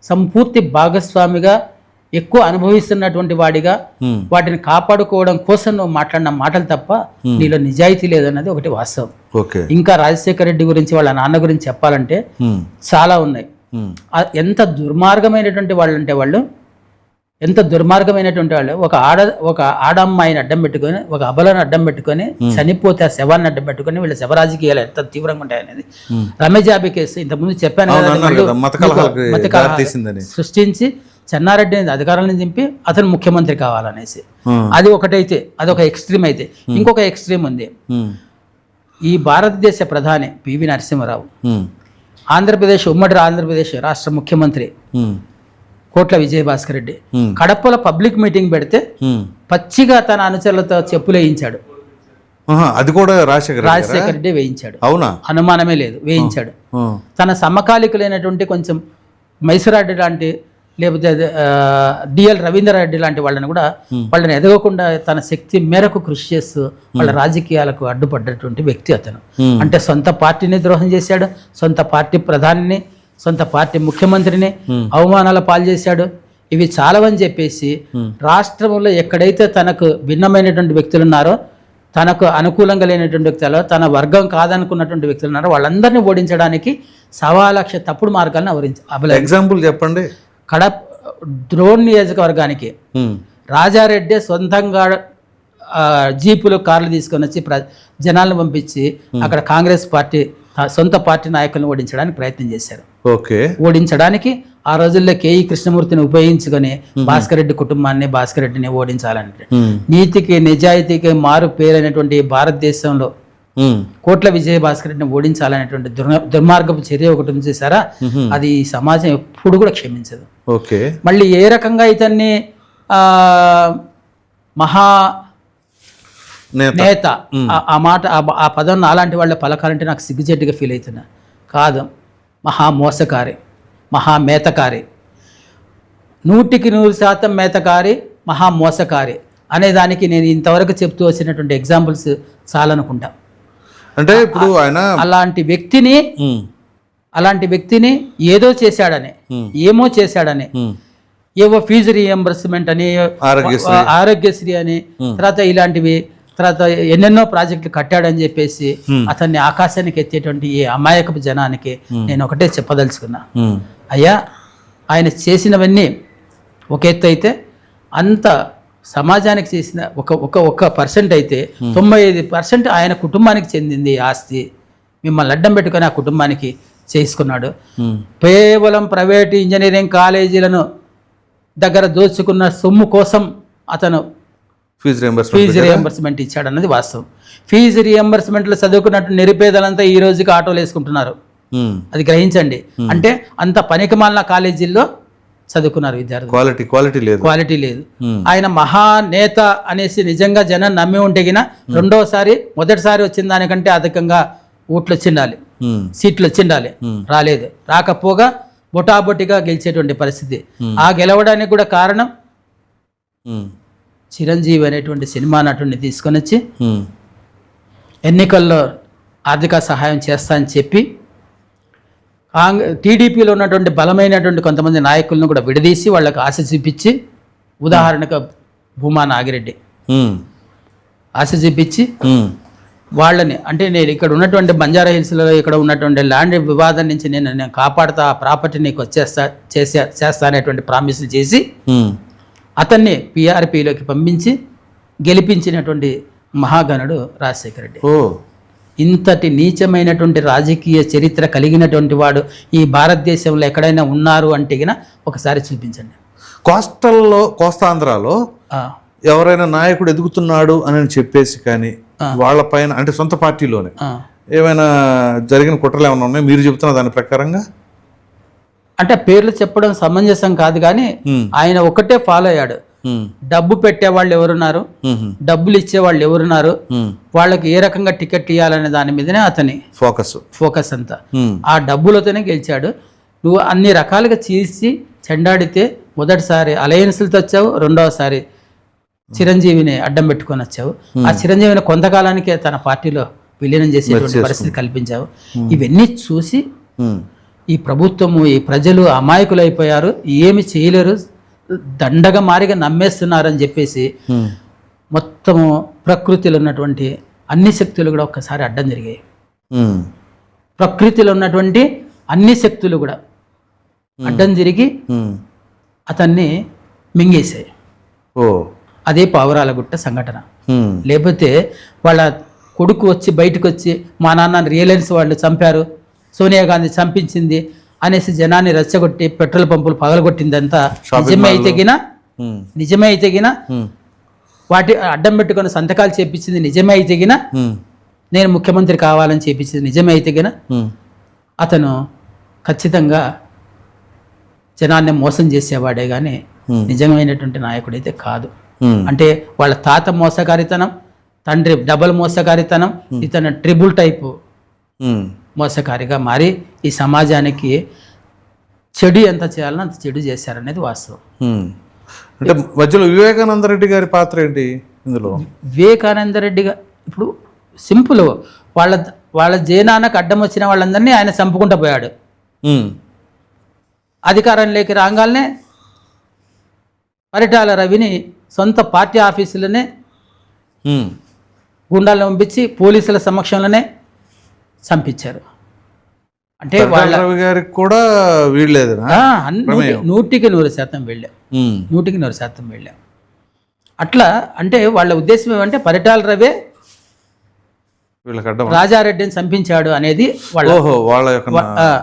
సంపూర్తి భాగస్వామిగా ఎక్కువ అనుభవిస్తున్నటువంటి వాడిగా వాటిని కాపాడుకోవడం కోసం నువ్వు మాట్లాడిన మాటలు తప్ప నీలో నిజాయితీ లేదన్నది ఒకటి వాస్తవం. ఇంకా రాజశేఖర రెడ్డి గురించి వాళ్ళ నాన్న గురించి చెప్పాలంటే చాలా ఉన్నాయి. ఎంత దుర్మార్గమైనటువంటి వాళ్ళు అంటే వాళ్ళు ఎంత దుర్మార్గమైనటువంటి వాళ్ళు ఒక ఆడమ్మాయిని అడ్డం పెట్టుకొని ఒక అబలను అడ్డం పెట్టుకొని చనిపోతే ఆ శవాన్ని అడ్డం పెట్టుకొని వీళ్ళ శవ రాజకీయాలు ఎంత తీవ్రంగా ఉంటాయనేది రమేష్ జాబీ కేసు ఇంతకుముందు చెప్పాను సృష్టించి చెన్నారెడ్డిని అధికారాలను దింపి అతను ముఖ్యమంత్రి కావాలనేసి. అది ఒకటైతే అదొక ఎక్స్ట్రీమ్ అయితే ఇంకొక ఎక్స్ట్రీమ్ ఉంది. ఈ భారతదేశ ప్రధాని పివి నరసింహారావు ఉమ్మడి ఆంధ్రప్రదేశ్ రాష్ట్ర ముఖ్యమంత్రి కోట్ల విజయభాస్కర్ రెడ్డి కడపలో పబ్లిక్ మీటింగ్ పెడితే పచ్చిగా తన అనుచరులతో చెప్పులు వేయించాడు. అది కూడా రాజశేఖర రెడ్డి వేయించాడు, అవునా అనుమానమే లేదు, వేయించాడు. తన సమకాలికులైనటువంటి కొంచెం మైసూరారెడ్డి లాంటి లేకపోతే డిఎల్ రవీంద్రారెడ్డి లాంటి వాళ్ళని కూడా వాళ్ళని ఎదగకుండా తన శక్తి మేరకు కృషి చేస్తూ వాళ్ళ రాజకీయాలకు అడ్డుపడ్డటువంటి వ్యక్తి అతను. అంటే సొంత పార్టీని ద్రోహం చేశాడు, సొంత పార్టీ ప్రధానిని, సొంత పార్టీ ముఖ్యమంత్రిని అవమానాల పాలు చేశాడు. ఇవి చాలవని చెప్పేసి రాష్ట్రంలో ఎక్కడైతే తనకు భిన్నమైనటువంటి వ్యక్తులు ఉన్నారో, తనకు అనుకూలంగా లేనటువంటి వ్యక్తులు, తన వర్గం కాదనుకున్నటువంటి వ్యక్తులు ఉన్నారో వాళ్ళందరినీ ఓడించడానికి 1,00,000 తప్పుడు మార్గాలను ఎగ్జాంపుల్ చెప్పండి. కడప ద్రోణ్ నియోజకవర్గానికి రాజారెడ్డి సొంతంగా జీపులు కార్లు తీసుకొని వచ్చి జనాలను పంపించి అక్కడ కాంగ్రెస్ పార్టీ సొంత పార్టీ నాయకులను ఓడించడానికి ప్రయత్నం చేశారు. ఓడించడానికి ఆ రోజుల్లో కేఈ కృష్ణమూర్తిని ఉపయోగించుకొని భాస్కర్ రెడ్డి కుటుంబాన్ని, భాస్కర్ రెడ్డిని ఓడించాలంటే నీతికి నిజాయితీకి మారు పేరైనటువంటి భారతదేశంలో కోట్ల విజయభాస్కర్ రెడ్డిని ఓడించాలనేటువంటి దుర్మార్గపు చర్య ఒకటి ఉంది చూసారా, అది ఈ సమాజం ఎప్పుడు కూడా క్షమించదు. మళ్ళీ ఏ రకంగా ఇతన్ని మహా నేత ఆ మాట ఆ పదం అలాంటి వాళ్ళ పలకాలంటే నాకు సిగ్గుచేటుగా ఫీల్ అవుతున్నా. కాదు, మహా మోసకారి, మహా మేతకారి, 100% మేతకారి, మహా మోసకారి అనేదానికి నేను ఇంతవరకు చెప్తూ వచ్చినటువంటి ఎగ్జాంపుల్స్ చాలనుకుంటా. అంటే ఇప్పుడు ఆయన అలాంటి వ్యక్తిని ఏదో చేశాడని, ఏమో చేశాడని, ఏవో ఫీజు రీఎంబర్స్మెంట్ అని, ఆరోగ్యశ్రీ అని, తర్వాత ఇలాంటివి, తర్వాత ఎన్నెన్నో ప్రాజెక్టులు కట్టాడని చెప్పేసి అతన్ని ఆకాశానికి ఎత్తేటువంటి ఈ అమాయకపు జనానికి నేను ఒకటే చెప్పదలుచుకున్నా. అయ్యా, ఆయన చేసినవన్నీ ఒక ఎత్తు అయితే, అంత సమాజానికి చేసిన ఒక పర్సెంట్ అయితే 95% ఆయన కుటుంబానికి చెందింది ఆస్తి. మిమ్మల్ని అడ్డం పెట్టుకొని ఆ కుటుంబానికి చేసుకున్నాడు. కేవలం ప్రైవేటు ఇంజనీరింగ్ కాలేజీలను దగ్గర దోచుకున్న సొమ్ము కోసం అతను ఫీజు రియంబర్స్మెంట్ ఇచ్చాడు అన్నది వాస్తవం. ఫీజు రియంబర్స్మెంట్లు చదువుకున్నట్టు నిరుపేదలంతా ఈ రోజుకి ఆటోలు వేసుకుంటున్నారు. అది గ్రహించండి. అంటే అంత పనికిమాలిన కాలేజీల్లో చదువుకున్నారు విద్యార్థులు. క్వాలిటీ లేదు. ఆయన మహానేత అనేసి నిజంగా జనం నమ్మి ఉంటే గిన మొదటిసారి వచ్చిన దానికంటే అధికంగా ఓట్లు వచ్చిండాలి, సీట్లు వచ్చిండాలి. రాలేదు. రాకపోగా బొటాబొటిగా గెలిచేటువంటి పరిస్థితి. ఆ గెలవడానికి కూడా కారణం చిరంజీవి అనేటువంటి సినిమా నటుడిని తీసుకొని వచ్చి ఎన్నికల్లో ఆర్థిక సహాయం చేస్తా అని చెప్పి టీడీపీలో ఉన్నటువంటి బలమైనటువంటి కొంతమంది నాయకులను కూడా విడదీసి వాళ్ళకి ఆశ చూపించి, ఉదాహరణకు భూమా నాగిరెడ్డి ఆశ చూపించి వాళ్ళని, అంటే నేను ఇక్కడ ఉన్నటువంటి బంజారా హిల్స్లో ఇక్కడ ఉన్నటువంటి ల్యాండ్ వివాదం నుంచి నేను కాపాడుతా, ఆ ప్రాపర్టీ నీకు చేస్తా అనేటువంటి ప్రామిస్లు చేసి అతన్ని పీఆర్పీలోకి పంపించి గెలిపించినటువంటి మహాగణుడు రాజశేఖర రెడ్డి. ఇంతటి నీచమైనటువంటి రాజకీయ చరిత్ర కలిగినటువంటి వాడు ఈ భారతదేశంలో ఎక్కడైనా ఉన్నారు అంటే ఒకసారి చూపించండి. కోస్తాంధ్రాలో ఎవరైనా నాయకుడు ఎదుగుతున్నాడు అని చెప్పేసి కానీ వాళ్ళ పైన, అంటే సొంత పార్టీలోనే ఏమైనా జరిగిన కుట్రలు ఏమైనా ఉన్నాయి మీరు చెబుతున్న దాని ప్రకారంగా? అంటే పేర్లు చెప్పడం సమంజసం కాదు, కానీ ఆయన ఒకటే ఫాలో అయ్యాడు. డబ్బు పెట్టే వాళ్ళు ఎవరున్నారు, డబ్బులు ఇచ్చే వాళ్ళు ఎవరున్నారు, వాళ్ళకి ఏ రకంగా టికెట్ ఇవ్వాలనే దాని మీదనే అతని ఫోకస్ అంతా. ఆ డబ్బులతోనే గెలిచాడు. నువ్వు అన్ని రకాలుగా చెండాడితే మొదటిసారి అలయన్స్లతో వచ్చావు, రెండవసారి చిరంజీవిని అడ్డం పెట్టుకొని వచ్చావు. ఆ చిరంజీవిని కొంతకాలానికే తన పార్టీలో విలీనం చేసేటువంటి పరిస్థితి కల్పించావు. ఇవన్నీ చూసి ఈ ప్రభుత్వము, ఈ ప్రజలు అమాయకులైపోయారు, ఏమి చేయలేరు, దండగా మారిగా నమ్మేస్తున్నారని చెప్పేసి మొత్తము ప్రకృతిలో ఉన్నటువంటి అన్ని శక్తులు కూడా ఒక్కసారి అడ్డం జరిగాయి. ప్రకృతిలో ఉన్నటువంటి అన్ని శక్తులు కూడా అడ్డం జరిగి అతన్ని మింగేశాయి. అదే పావురాలగుట్ట సంఘటన. లేకపోతే వాళ్ళ కొడుకు వచ్చి బయటకు వచ్చి మా నాన్న రియలెన్స్ వాళ్ళు చంపారు, సోనియా గాంధీ చంపించింది అనేసి జనాన్ని రెచ్చగొట్టి పెట్రోల్ పంపులు పగలగొట్టిందంతా నిజమే అయితే గిన వాటి అడ్డం పెట్టుకొని సంతకాలు చేపించింది నిజమే అయితే గిన, నేను ముఖ్యమంత్రి కావాలని చేపించింది నిజమే అయితే గిన, అతను ఖచ్చితంగా జనాన్ని మోసం చేసేవాడే కానీ నిజమైనటువంటి నాయకుడైతే కాదు. అంటే వాళ్ళ తాత మోసగారితనం, తండ్రి డబల్ మోసగారితనం, ఇతను ట్రిబుల్ టైపు మోసకారిగా మారి ఈ సమాజానికి చెడు ఎంత చేయాలని అంత చెడు చేశారనేది వాస్తవం. అంటే మధ్యలో వివేకానంద రెడ్డి గారి పాత్ర ఏంటి ఇందులో? వివేకానంద రెడ్డి గారు ఇప్పుడు సింపుల్, వాళ్ళ జేనాన్నకు అడ్డం వచ్చిన వాళ్ళందరినీ ఆయన చంపుకుంటూ పోయాడు. అధికారంలోకి రాగానే పరిటాల రవిని సొంత పార్టీ ఆఫీసులోనే గుండాలను పంపించి పోలీసుల సమక్షంలోనే చంపించారు. అంటే వాళ్ళ గారికి కూడా వీళ్ళలేదు, 100% వెళ్ళాం, 100% వెళ్ళాం. అట్లా అంటే వాళ్ళ ఉద్దేశం ఏమంటే పరిటాల రవే రాజారెడ్డిని చంపించాడు అనేది వాళ్ళ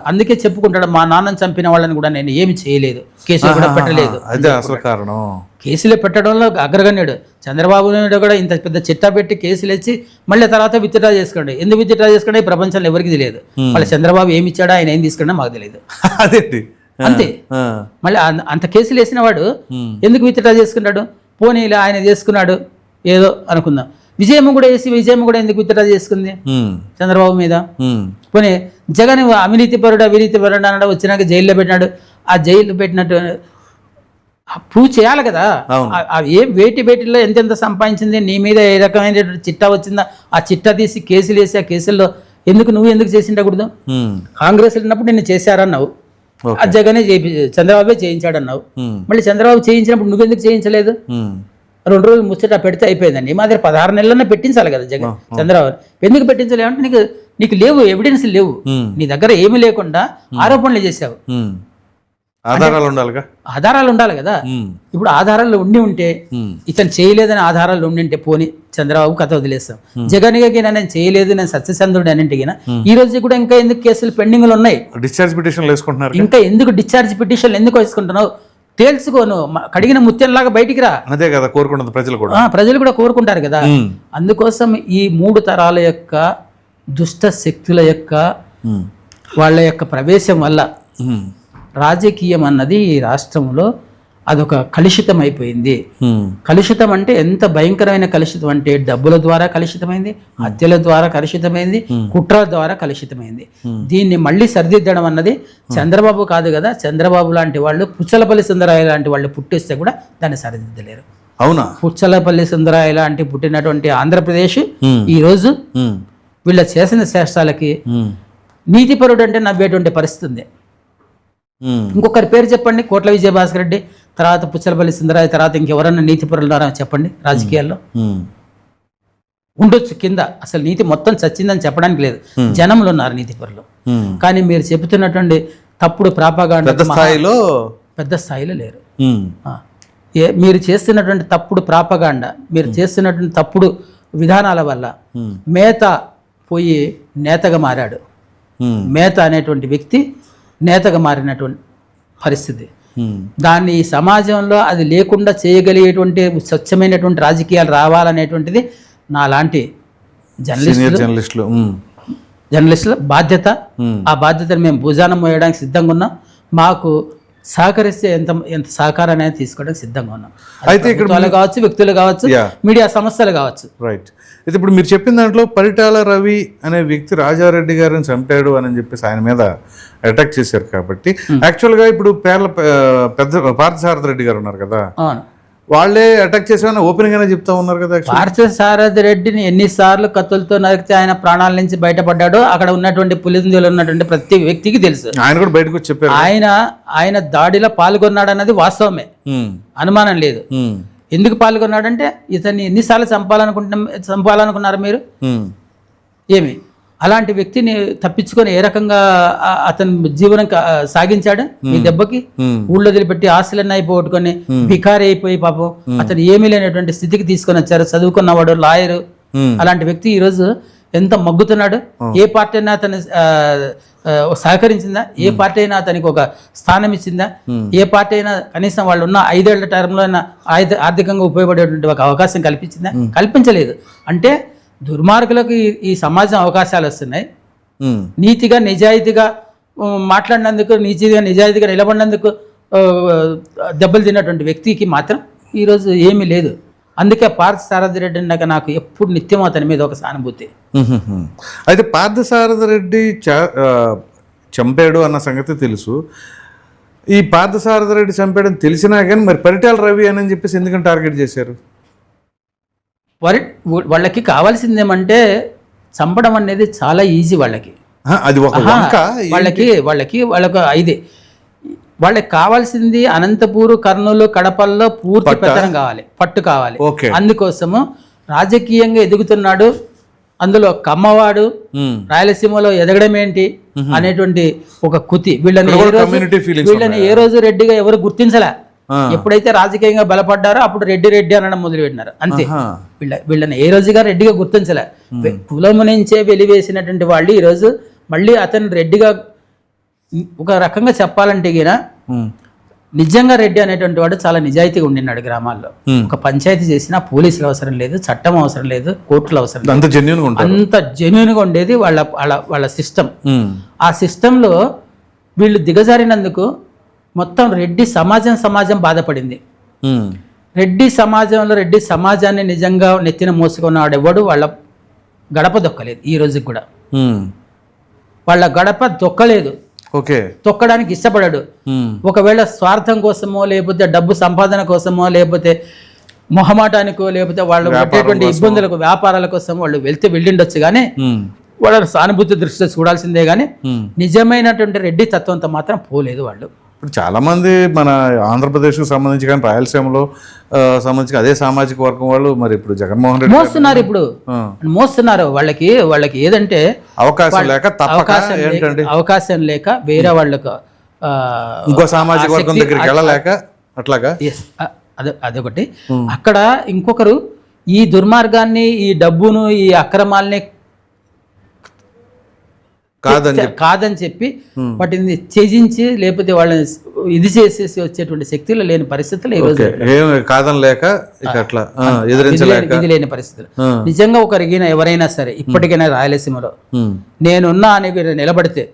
అందుకే చెప్పుకుంటాడు, మా నాన్నని చంపిన వాళ్ళని కూడా నేను ఏమి చేయలేదు, కేసులు కూడా పెట్టలేదు. అదే అసలు కారణం. కేసులు పెట్టడంలో అగ్రగణ్యుడు చంద్రబాబు నాయుడు కూడా ఇంత పెద్ద చిట్టా పెట్టి కేసులు ఇచ్చి మళ్ళీ తర్వాత విత్డ్రా చేసుకోండి. ఎందుకు విత్డ్రా చేసుకోండి ఈ ప్రపంచంలో ఎవరికి తెలియదు. వాళ్ళ చంద్రబాబు ఏమి ఇచ్చాడో ఆయన ఏం తీసుకున్నా మాకు తెలియదు. అంతే. మళ్ళీ అంత కేసులు వేసిన వాడు ఎందుకు విత్డ్రా చేసుకున్నాడు? పోనీ ఇలా ఆయన చేసుకున్నాడు ఏదో అనుకుందాం. విజయమ్మ కూడా వేసి విజయమ్మ కూడా ఎందుకు విత్డ్రా చేసుకుంది చంద్రబాబు మీద? పోనీ జగన్ అవినీతి పరుడు అన్నాడు, వచ్చినాక జైల్లో పెట్టినాడు. ఆ జైల్లో పెట్టినట్టు ప్రూవ్ చేయాలి కదా. ఏం వేటిలో ఎంతెంత సంపాదించింది, నీ మీద ఏ రకమైన చిట్టా వచ్చిందా, ఆ చిట్టా తీసి కేసులు వేసి ఆ కేసుల్లో నువ్వు ఎందుకు చేసిండకూడదు? కాంగ్రెస్ ఉన్నప్పుడు నిన్ను చేశారన్నావు, ఆ జగనే చంద్రబాబే చేయించాడన్నావు. మళ్ళీ చంద్రబాబు చేయించినప్పుడు నువ్వెందుకు చేయించలేదు? 2 రోజులు ముచ్చట పెడితే అయిపోయిందండి. ఈ మాదిరి 16 నెలలన్నా పెట్టించాలి కదా జగన్ చంద్రబాబు. ఎందుకు పెట్టించలేమంటే నీకు లేవు, ఎవిడెన్స్ లేవు, నీ దగ్గర ఏమీ లేకుండా ఆరోపణలు చేశావు. ఆధారాలు ఉండాలి కదా. ఇప్పుడు ఆధారాలు ఉంటే ఇతను చేయలేదని ఆధారాలు ఉండింటే పోనీ చంద్రబాబు కథ వదిలేస్తాం. జగన్ గా నేను చేయలేదు, నేను సత్యచంద్రుడు అన్నింటికి ఈ రోజు కూడా ఇంకా ఎందుకు కేసులు పెండింగ్లు ఉన్నాయి? డిశ్చార్జ్ పిటిషన్లు వేసుకుంటున్నారు. ఇంకా ఎందుకు డిశ్చార్జ్ పిటిషన్లు ఎందుకు వేసుకుంటున్నావు? తేల్చుకోను, కడిగిన ముత్యంలాగా బయటికి రా. అదే కదా కోరుకుంటుంది ప్రజలు కూడా. ప్రజలు కూడా కోరుకుంటారు కదా. అందుకోసం ఈ 3 తరాల యొక్క దుష్ట శక్తుల యొక్క వాళ్ళ యొక్క ప్రవేశం వల్ల రాజకీయం అన్నది ఈ రాష్ట్రంలో అదొక కలుషితం అయిపోయింది. కలుషితం అంటే ఎంత భయంకరమైన కలుషితం అంటే డబ్బుల ద్వారా కలుషితమైంది, హత్యల ద్వారా కలుషితమైంది, కుట్రల ద్వారా కలుషితమైంది. దీన్ని మళ్ళీ సరిదిద్దడం అన్నది చంద్రబాబు కాదు కదా. చంద్రబాబు లాంటి వాళ్ళు, పుచ్చలపల్లి సుందరయ్య లాంటి వాళ్ళు పుట్టిస్తే కూడా దాన్ని సరిదిద్దలేరు. అవునా? పుచ్చలపల్లి సుందరయ్య లాంటి పుట్టినటువంటి ఆంధ్రప్రదేశ్ ఈ రోజు వీళ్ళ చేసిన చేష్టాలకి నీతిపరుడు అంటే నవ్వేటువంటి పరిస్థితి ఉంది. ఇంకొకరి పేరు చెప్పండి, కోట్ల విజయభాస్కర్ రెడ్డి తర్వాత పుచ్చలపల్లి సుందరయ్య తర్వాత ఇంకెవరన్నా నీతిపరులు ఉన్నారా చెప్పండి రాజకీయాల్లో? ఉండొచ్చు కింద, అసలు నీతి మొత్తం చచ్చిందని చెప్పడానికి లేదు, జనంలో ఉన్నారు నీతిపరులు. కానీ మీరు చెబుతున్నటువంటి తప్పుడు ప్రాపగాండా పెద్ద స్థాయిలో లేరు. మీరు చేస్తున్నటువంటి తప్పుడు ప్రాపగాండా, మీరు చేస్తున్నటువంటి తప్పుడు విధానాల వల్ల మేత పోయి నేతగా మారాడు. మేత అనేటువంటి వ్యక్తి నేతగా మారినటువంటి పరిస్థితి. దాన్ని ఈ సమాజంలో అది లేకుండా చేయగలిగేటువంటి స్వచ్ఛమైనటువంటి రాజకీయాలు రావాలనేటువంటిది నాలాంటి జర్నలిస్టుల బాధ్యత. ఆ బాధ్యతను మేము భుజానం మోయడానికి సిద్ధంగా ఉన్నాం. మాకు సహకరిస్తే ఎంత ఎంత సహకారం అనేది తీసుకోవడానికి సిద్ధంగా ఉన్నాం. అయితే ఇక్కడ ప్రభుత్వాలు కావచ్చు, వ్యక్తులు కావచ్చు, మీడియా సంస్థలు కావచ్చు. రైట్. అయితే ఇప్పుడు మీరు చెప్పిన దాంట్లో పరిటాల రవి అనే వ్యక్తి రాజారెడ్డి గారిని చంపాడు అని చెప్పేసి ఆయన మీద అటాక్ చేశారు కాబట్టి యాక్చువల్గా ఇప్పుడు పెద్ద పార్థసారథి రెడ్డి గారు ఉన్నారు కదా, అవును, వాళ్ళే అటాక్ చేసామని ఓపెనింగ్ గానే చెప్తా ఉన్నారు కదా. పార్థసారథి రెడ్డిని ఎన్నిసార్లు కత్తులతో నరికితే ఆయన ప్రాణాల నుంచి బయటపడ్డాడో అక్కడ ఉన్నటువంటి పులిందులో ఉన్నటువంటి ప్రతి వ్యక్తికి తెలుసు. ఆయన కూడా బయటకు వచ్చి చెప్పారు ఆయన దాడిలో పాల్గొన్నాడు అన్నది వాస్తవమే, అనుమానం లేదు. ఎందుకు పాల్గొన్నాడంటే ఇతన్ని ఎన్నిసార్లు చంపాలనుకున్నారు మీరు? ఏమి అలాంటి వ్యక్తిని తప్పించుకొని ఏ రకంగా అతను జీవనం సాగించాడు? మీ దెబ్బకి ఊళ్ళో వదిలిపెట్టి ఆస్తులన్నీ అయిపోగొట్టుకొని భికారి అయిపోయి పాపం అతను ఏమీ లేనటువంటి స్థితికి తీసుకొని వచ్చారు. చదువుకున్నవాడు, లాయరు, అలాంటి వ్యక్తి ఈరోజు ఎంత మగ్గుతున్నాడు. ఏ పార్టీ అయినా అతను సహకరించిందా? ఏ పార్టీ అయినా అతనికి ఒక స్థానం ఇచ్చిందా? ఏ పార్టీ అయినా కనీసం వాళ్ళు ఉన్న 5 ఏళ్ల టర్మ్లో అయినా ఆర్థికంగా ఉపయోగపడేటువంటి ఒక అవకాశం కల్పించిందా? కల్పించలేదు. అంటే దుర్మార్గులకు ఈ సమాజం అవకాశాలు వస్తున్నాయి. నీతిగా నిజాయితీగా మాట్లాడినందుకు, నిజాయితీగా నిలబడినందుకు దెబ్బలు తిన్నటువంటి వ్యక్తికి మాత్రం ఈరోజు ఏమీ లేదు. అందుకే పార్థసారథి రెడ్డి అన్నాక నాకు ఎప్పుడు నిత్యం అతని మీద ఒక సానుభూతి. అయితే పార్థసారథి రెడ్డి చంపాడు అన్న సంగతి తెలుసు. ఈ పార్థసారథి రెడ్డి చంపాడని తెలిసినా కానీ మరి పరిటాల రవి అని చెప్పేసి ఎందుకని టార్గెట్ చేశారు? వాళ్ళకి కావాల్సిందేమంటే చంపడం అనేది చాలా ఈజీ. వాళ్ళకి అది ఒక వాళ్ళకు ఇది వాళ్ళకి కావాల్సింది అనంతపూరు, కర్నూలు, కడపల్లో పూర్తి పెత్తనం కావాలి, పట్టు కావాలి. అందుకోసము రాజకీయంగా ఎదుగుతున్నాడు, అందులో కమ్మవాడు, రాయలసీమలో ఎదగడం ఏంటి అనేటువంటి ఒక కుతి వీళ్ళని ఏ రోజు రెడ్డిగా ఎవరు గుర్తించలే. ఎప్పుడైతే రాజకీయంగా బలపడ్డారో అప్పుడు రెడ్డి అనడం మొదలుపెట్టినారు. అంతే. వీళ్ళని ఏ రోజుగా రెడ్డిగా గుర్తించలే. కులము నుంచే వెలివేసినటువంటి వాళ్ళు ఈరోజు మళ్ళీ అతను రెడ్డిగా, ఒక రకంగా చెప్పాలంటే నిజంగా రెడ్డి అనేటువంటి వాడు చాలా నిజాయితీగా ఉండినాడు. గ్రామాల్లో ఒక పంచాయతీ చేసినా పోలీసులు అవసరం లేదు, చట్టం అవసరం లేదు, కోర్టులు అవసరం లేదు. అంత జెన్యూన్గా ఉండేది వాళ్ళ సిస్టమ్. ఆ సిస్టంలో వీళ్ళు దిగజారినందుకు మొత్తం రెడ్డి సమాజం బాధపడింది. రెడ్డి సమాజాన్ని నిజంగా నెత్తిన మోసుకున్నాడు ఎవడు వాళ్ళ గడప దొక్కలేదు. ఈ రోజుకి కూడా వాళ్ళ గడప దొక్కలేదు. తొక్కడానికి ఇష్టపడాడు. ఒకవేళ స్వార్థం కోసమో, లేకపోతే డబ్బు సంపాదన కోసమో, లేకపోతే మొహమాటానికో, లేకపోతే వాళ్ళు పెట్టేటువంటి ఇబ్బందులకు, వ్యాపారాల కోసం వాళ్ళు వెళ్ళిండొచ్చు. కానీ వాళ్ళ సానుభూతి దృష్టిలో చూడాల్సిందే. కానీ నిజమైనటువంటి రెడ్డి తత్వంతో మాత్రం పోలేదు వాళ్ళు. ఇప్పుడు చాలామంది మన ఆంధ్రప్రదేశ్కి సంబంధించి కానీ రాయలసీమలో సంబంధించి అదే సామాజిక వర్గం వాళ్ళు మరి ఇప్పుడు జగన్మోహన్ రెడ్డి మోస్తున్నారు. వాళ్ళకి ఏదంటే అవకాశం లేక వేరే వాళ్ళకు ఇంకో సామాజిక వర్గం దగ్గరికి వెళ్ళలేక అట్లాగా అదొకటి. అక్కడ ఇంకొకరు ఈ దుర్మార్గాన్ని, ఈ డబ్బును, ఈ అక్రమాల్ని కాదని చెప్పి వాటిని త్యజించి లేకపోతే వాళ్ళని ఇది చేసేసి వచ్చేటువంటి శక్తులు లేని పరిస్థితులు ఈ రోజు ఇది లేని పరిస్థితులు. నిజంగా ఒకరిగిన ఎవరైనా సరే ఇప్పటికైనా రాయలసీమలో నేనున్నా అని నిలబడితే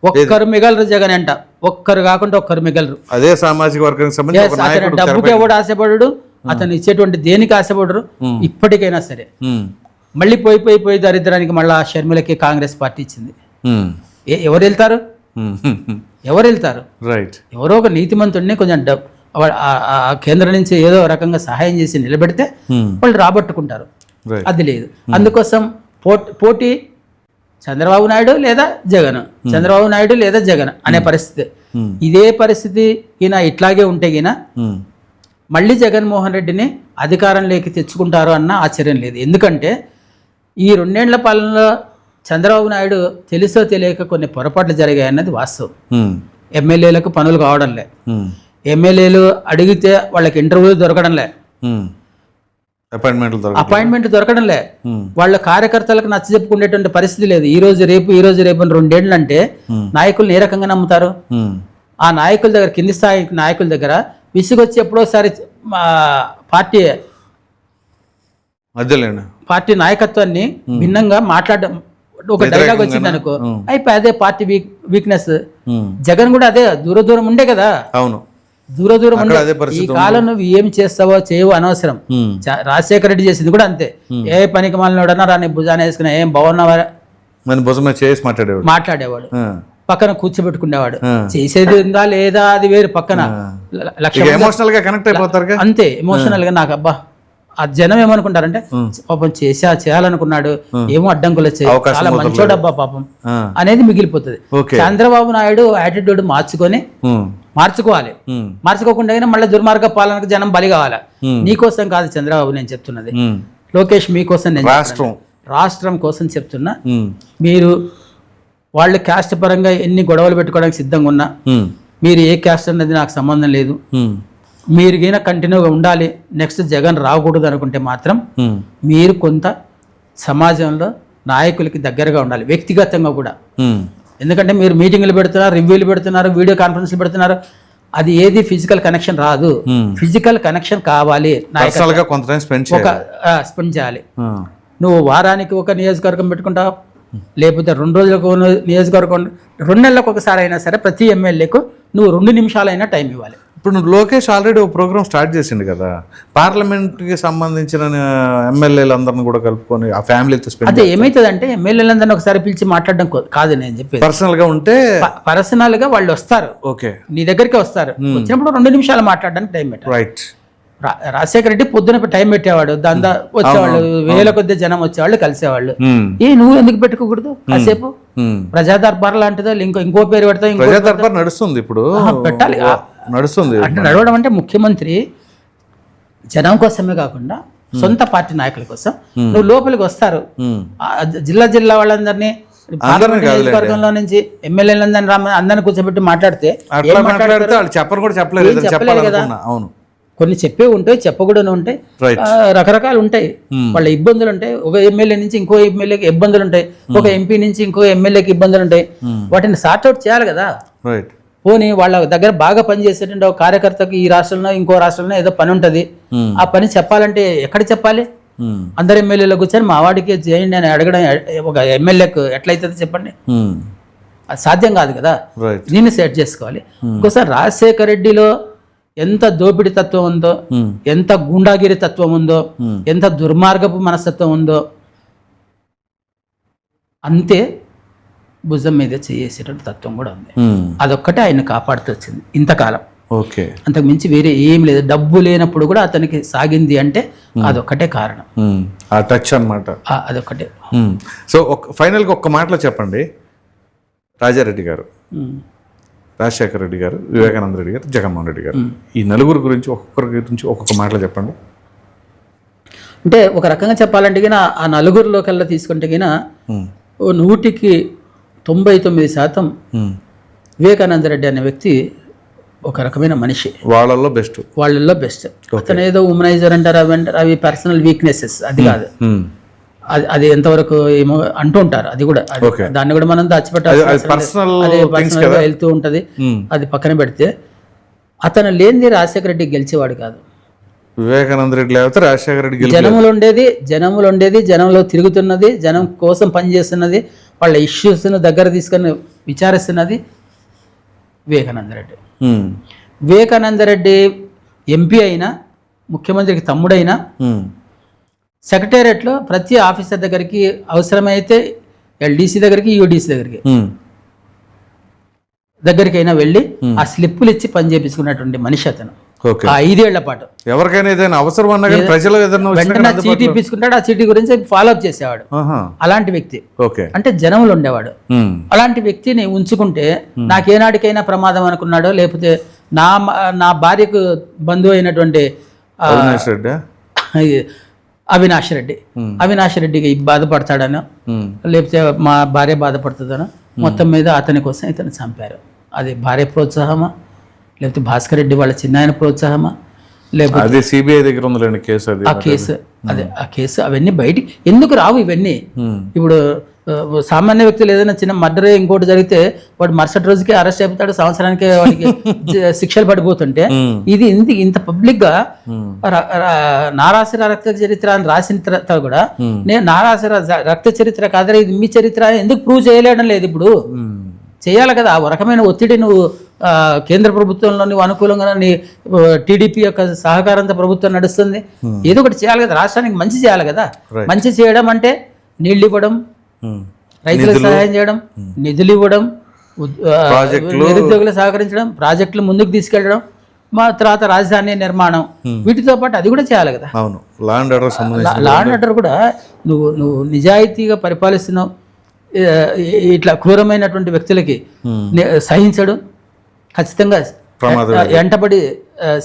ఒక్కరు మిగలరు. జగన్ అంట ఒక్కరు కాకుండా ఒక్కరు మిగలరు. అదే సామాజిక వర్గానికి డబ్బుకి ఎవడు ఆశపడడు, అతను ఇచ్చేటువంటి దేనికి ఆశపడరు. ఇప్పటికైనా సరే మళ్ళీ పోయి దరిద్రానికి మళ్ళీ షర్మిలకి కాంగ్రెస్ పార్టీ ఇచ్చింది. ఎవరు వెళ్తారు? రైట్. ఎవరో ఒక నీతిమంతుడిని కొంచెం కేంద్రం నుంచి ఏదో రకంగా సహాయం చేసి నిలబెడితే వాళ్ళు రాబట్టుకుంటారు. అది లేదు. అందుకోసం పోటీ చంద్రబాబు నాయుడు లేదా జగన్ అనే పరిస్థితి. ఇదే పరిస్థితి ఈయన ఇట్లాగే ఉంటే గిన మళ్ళీ జగన్మోహన్ రెడ్డిని అధికారంలోకి తెచ్చుకుంటారు అన్న ఆశ్చర్యం లేదు. ఎందుకంటే ఈ 2 ఏళ్ల పాలనలో చంద్రబాబు నాయుడు తెలుసో తెలియక కొన్ని పొరపాట్లు జరిగాయన్నది వాస్తవం. ఎమ్మెల్యేలకు పనులు కావడంలే, ఎమ్మెల్యేలు అడిగితే వాళ్ళకి ఇంటర్వ్యూలు దొరకడంలే, అపాయింట్మెంట్ దొరకడంలే, వాళ్ళ కార్యకర్తలకు నచ్చ చెప్పుకునేటువంటి పరిస్థితి లేదు. ఈ రోజు రేపు 2 ఏళ్ళు అంటే నాయకులను ఏ రకంగా నమ్ముతారు? ఆ నాయకుల దగ్గర, కింది స్థాయి నాయకుల దగ్గర విసుగొచ్చి ఎప్పుడోసారి పార్టీ నాయకత్వాన్ని భిన్నంగా ఒక డైలాగ్ వచ్చింది అనుకో అయిపోయి అదే పార్టీ వీక్నెస్. జగన్ కూడా అదే దూరం ఉండే కదా, అవును దూరం ఉండే. ఈ కాలం నువ్వు ఏం చేస్తావో చేయవో అనవసరం. రాజశేఖర రెడ్డి చేసింది కూడా అంతే. ఏ పనికి మాలినోడన్నా రాని భుజాన వేసుకున్నా ఏం బాగున్నావా భుజమే చేసి మాట్లాడేవాడు, పక్కన కూర్చోబెట్టుకునేవాడు. చేసేది ఉందా లేదా అది వేరు, పక్కన ఎమోషనల్ గా కనెక్ట్ అయిపోతారు అంతే. ఎమోషనల్ గా నాకు అబ్బా ఆ జనం ఏమనుకుంటారంటే పాపం చేయాలనుకున్నాడు, ఏమో అడ్డంకులు వచ్చాయి, చాలా మంచోడబ్బా పాపం అనేది మిగిలిపోతుంది. చంద్రబాబు నాయుడు యాటిట్యూడ్ మార్చుకోవాలి. మార్చుకోకుండా మళ్ళీ దుర్మార్గ పాలనకు జనం బలి కావాలి. నీకోసం కాదు చంద్రబాబు నేను చెప్తున్నది, లోకేష్ మీకోసం నేను రాష్ట్రం కోసం చెప్తున్నా. మీరు వాళ్ళు క్యాస్ట్ పరంగా ఎన్ని గొడవలు పెట్టుకోవడానికి సిద్ధంగా ఉన్నా, మీరు ఏ క్యాస్ట్ అన్నది నాకు సంబంధం లేదు, మీరు గిన కంటిన్యూగా ఉండాలి, నెక్స్ట్ జగన్ రాకూడదు అనుకుంటే మాత్రం మీరు కొంత సమాజంలో నాయకులకి దగ్గరగా ఉండాలి, వ్యక్తిగతంగా కూడా. ఎందుకంటే మీరు మీటింగ్లు పెడుతున్నారు, రివ్యూలు పెడుతున్నారు, వీడియో కాన్ఫరెన్స్లు పెడుతున్నారు, అది ఏది ఫిజికల్ కనెక్షన్ రాదు. ఫిజికల్ కనెక్షన్ కావాలి, స్పెండ్ చేయాలి. నువ్వు వారానికి ఒక నియోజకవర్గం పెట్టుకుంటావు, లేకపోతే 2 రోజులకు నియోజకవర్గం, 2 నెలలకు ఒకసారి అయినా సరే ప్రతి ఎమ్మెల్యేకు నువ్వు 2 నిమిషాలైనా టైం ఇవ్వాలి. ఇప్పుడు నువ్వు లోకేష్ ఆల్రెడీ ఒక ప్రోగ్రామ్ స్టార్ట్ చేసిండు కదా, పార్లమెంట్కి సంబంధించిన ఎమ్మెల్యేలందరిని కూడా కలుపుకొని ఆ ఫ్యామిలీతో స్పెండ్. అదే ఏమవుతుందంటే ఎమ్మెల్యేలందరినీ ఒకసారి పిలిచి మాట్లాడడం కాదు నేను చెప్పేది. పర్సనల్ గా వాళ్ళు వస్తారు, ఓకే నీ దగ్గరికి వస్తారు, వచ్చినప్పుడు 2 నిమిషాలు మాట్లాడడానికి టైం పెట్టారు. రైట్. రాజశేఖర రెడ్డి పొద్దున టైం పెట్టేవాడు, దాని వచ్చేవాళ్ళు, వేల కొద్ది జనం వచ్చేవాళ్ళు, కలిసేవాళ్ళు. నువ్వు ఎందుకు పెట్టుకోకూడదు కాసేపు? ప్రజా దర్బార్ లాంటిదో ఇంకో పేరు పెడతావు, ప్రజా దర్బార్ నడుస్తుంది ఇప్పుడు, పెట్టాలి, నడుస్తుంది. అంటే నడవడం అంటే ముఖ్యమంత్రి జనం కోసమే కాకుండా సొంత పార్టీ నాయకుల కోసం నువ్వు లోపలికి వస్తారు, జిల్లా వాళ్ళందరినీ నియోజకవర్గంలో నుంచి ఎమ్మెల్యేలందరినీ అందరిని కూర్చోబెట్టి మాట్లాడితే చెప్పలేదు కదా. కొన్ని చెప్పే ఉంటాయి, చెప్పకూడదు ఉంటాయి, రకరకాలు ఉంటాయి, వాళ్ళ ఇబ్బందులు ఉంటాయి. ఒక ఎమ్మెల్యే నుంచి ఇంకో ఎమ్మెల్యేకి ఇబ్బందులు ఉంటాయి, ఒక ఎంపీ నుంచి ఇంకో ఎమ్మెల్యేకి ఇబ్బందులు ఉంటాయి. వాటిని సార్ట్అవుట్ చేయాలి కదా. పోనీ వాళ్ళ దగ్గర బాగా పనిచేసేటువంటి ఒక కార్యకర్తకి ఈ రాష్ట్రంలో ఇంకో రాష్ట్రంలో ఏదో పని ఉంటుంది, ఆ పని చెప్పాలంటే ఎక్కడ చెప్పాలి? అందరు ఎమ్మెల్యేలో కూర్చొని మా వాడికి చేయండి అని అడగడం ఒక ఎమ్మెల్యేకు ఎట్లయితుంది చెప్పండి? అది సాధ్యం కాదు కదా. దీన్ని సెట్ చేసుకోవాలి. ఇంకోసారి రాజశేఖర రెడ్డిలో ఎంత దోపిడి తత్వం ఉందో, ఎంత గుండాగిరి తత్వం ఉందో, ఎంత దుర్మార్గపు మనస్తత్వం ఉందో, అంతే భుజం మీద చేసేటువంటి తత్వం కూడా ఉంది. అదొక్కటే ఆయన కాపాడుతూ వచ్చింది ఇంతకాలం. ఓకే, అంతకు మించి వేరే ఏం లేదు. డబ్బు లేనప్పుడు కూడా అతనికి సాగింది అంటే అదొక్కటే కారణం, ఆ టచ్ అన్నమాట, అదొక్కటే. సో ఫైనల్గా ఒక్క మాటలో చెప్పండి, రాజారెడ్డి గారు, రాజశేఖర రెడ్డి గారు, వివేకానంద రెడ్డి గారు, జగన్మోహన్ రెడ్డి గారు, ఈ నలుగురు గురించి ఒక్కొక్కరి గురించి ఒక్కొక్క మాటలో చెప్పండి. అంటే ఒక రకంగా చెప్పాలంటే ఆ నలుగురిలో కల్లా తీసుకుంటే 100% వివేకానంద రెడ్డి అనే వ్యక్తి ఒక రకమైన మనిషి, వాళ్ళల్లో బెస్ట్. అతను ఏదో ఉమనైజర్ అంటారు, అవి పర్సనల్ వీక్నెసెస్, అది కాదు. అది ఎంతవరకు ఏమో అంటూ ఉంటారు, అది కూడా దాన్ని కూడా మనం దాచిపెట్టాలి, వెళ్తూ ఉంటది. అది పక్కన పెడితే అతను లేనిది రాజశేఖర రెడ్డి గెలిచేవాడు కాదు. వివేకానంద రెడ్డి లేకపోతే రాజశేఖర రెడ్డి జనములు ఉండేది, జనంలో తిరుగుతున్నది, జనం కోసం పనిచేస్తున్నది, వాళ్ళ ఇష్యూస్ను దగ్గర తీసుకొని విచారిస్తున్నది వివేకానంద రెడ్డి. వివేకానంద రెడ్డి ఎంపీ అయినా, ముఖ్యమంత్రికి తమ్ముడైనా, సెక్రటేరియట్లో ప్రతి ఆఫీసర్ దగ్గరికి అవసరమైతే ఎల్డీసీ దగ్గరికి, యూడీసీ దగ్గరికైనా వెళ్ళి ఆ స్లిప్పులు ఇచ్చి పని చేపించుకున్నటువంటి మనిషి అతను. 5 ఏళ్ల పాటు ఎవరికైనా ఏదైనా అవసరం అన్నా ప్రజలు వెంటనే చీటీ ఇప్పించుకుంటాడు, ఆ చీటీ గురించి ఫాలో అప్ చేసేవాడు. అలాంటి వ్యక్తి, అంటే జనములు ఉండేవాడు. అలాంటి వ్యక్తిని ఉంచుకుంటే నాకేనాటికైనా ప్రమాదం అనుకున్నాడో, లేకపోతే నా భార్యకు బంధువు అయినటువంటి అవినాష్ రెడ్డికి బాధపడతాడనో, లేకపోతే మా భార్య బాధపడుతుందనో, మొత్తం మీద అతని కోసం ఇతను చంపారు. అది భార్య ప్రోత్సాహమా, లేకపోతే భాస్కర్ రెడ్డి వాళ్ళ చిన్నాయన ప్రోత్సాహమా, లేకపోతే సిబిఐ దగ్గర ఉందిలేండి కేసు, ఆ కేసు అవన్నీ బయటికి ఎందుకు రావు? ఇవన్నీ ఇప్పుడు సామాన్య వ్యక్తులు ఏదైనా చిన్న మర్డర్ ఇంకోటి జరిగితే వాడు మరుసటి రోజుకి అరెస్ట్ అయిపోతాడు, సంవత్సరానికి వాడికి శిక్షలు పడిపోతుంటే ఇది ఇంత పబ్లిక్ గా నారాసుర రక్త చరిత్ర అని రాసిన తర్వాత కూడా నేను నారాసుర రక్త చరిత్ర కాదని ఇది మీ చరిత్ర ఎందుకు ప్రూవ్ చేయలేడం లేదు. ఇప్పుడు చేయాలి కదా, ఆ రకమైన ఒత్తిడి నువ్వు కేంద్ర ప్రభుత్వంలో నువ్వు అనుకూలంగా నీ టీడీపీ యొక్క సహకారంతో ప్రభుత్వం నడుస్తుంది, ఏదో ఒకటి చేయాలి కదా, రాష్ట్రానికి మంచి చేయాలి కదా. మంచి చేయడం అంటే నీళ్ళు ఇవ్వడం, రైతులకు సహాయం చేయడం, నిధులు ఇవ్వడం, నిరుద్యోగులు సహకరించడం, ప్రాజెక్టులు ముందుకు తీసుకెళ్లడం, మా తర్వాత రాజధాని నిర్మాణం, వీటితో పాటు అది కూడా చేయాలి కదా. లా అండ్ ఆర్డర్ కూడా నువ్వు నిజాయితీగా పరిపాలిస్తున్నావు, ఇట్లా క్రూరమైనటువంటి వ్యక్తులకి సహించడు, ఖచ్చితంగా ఎంటబడి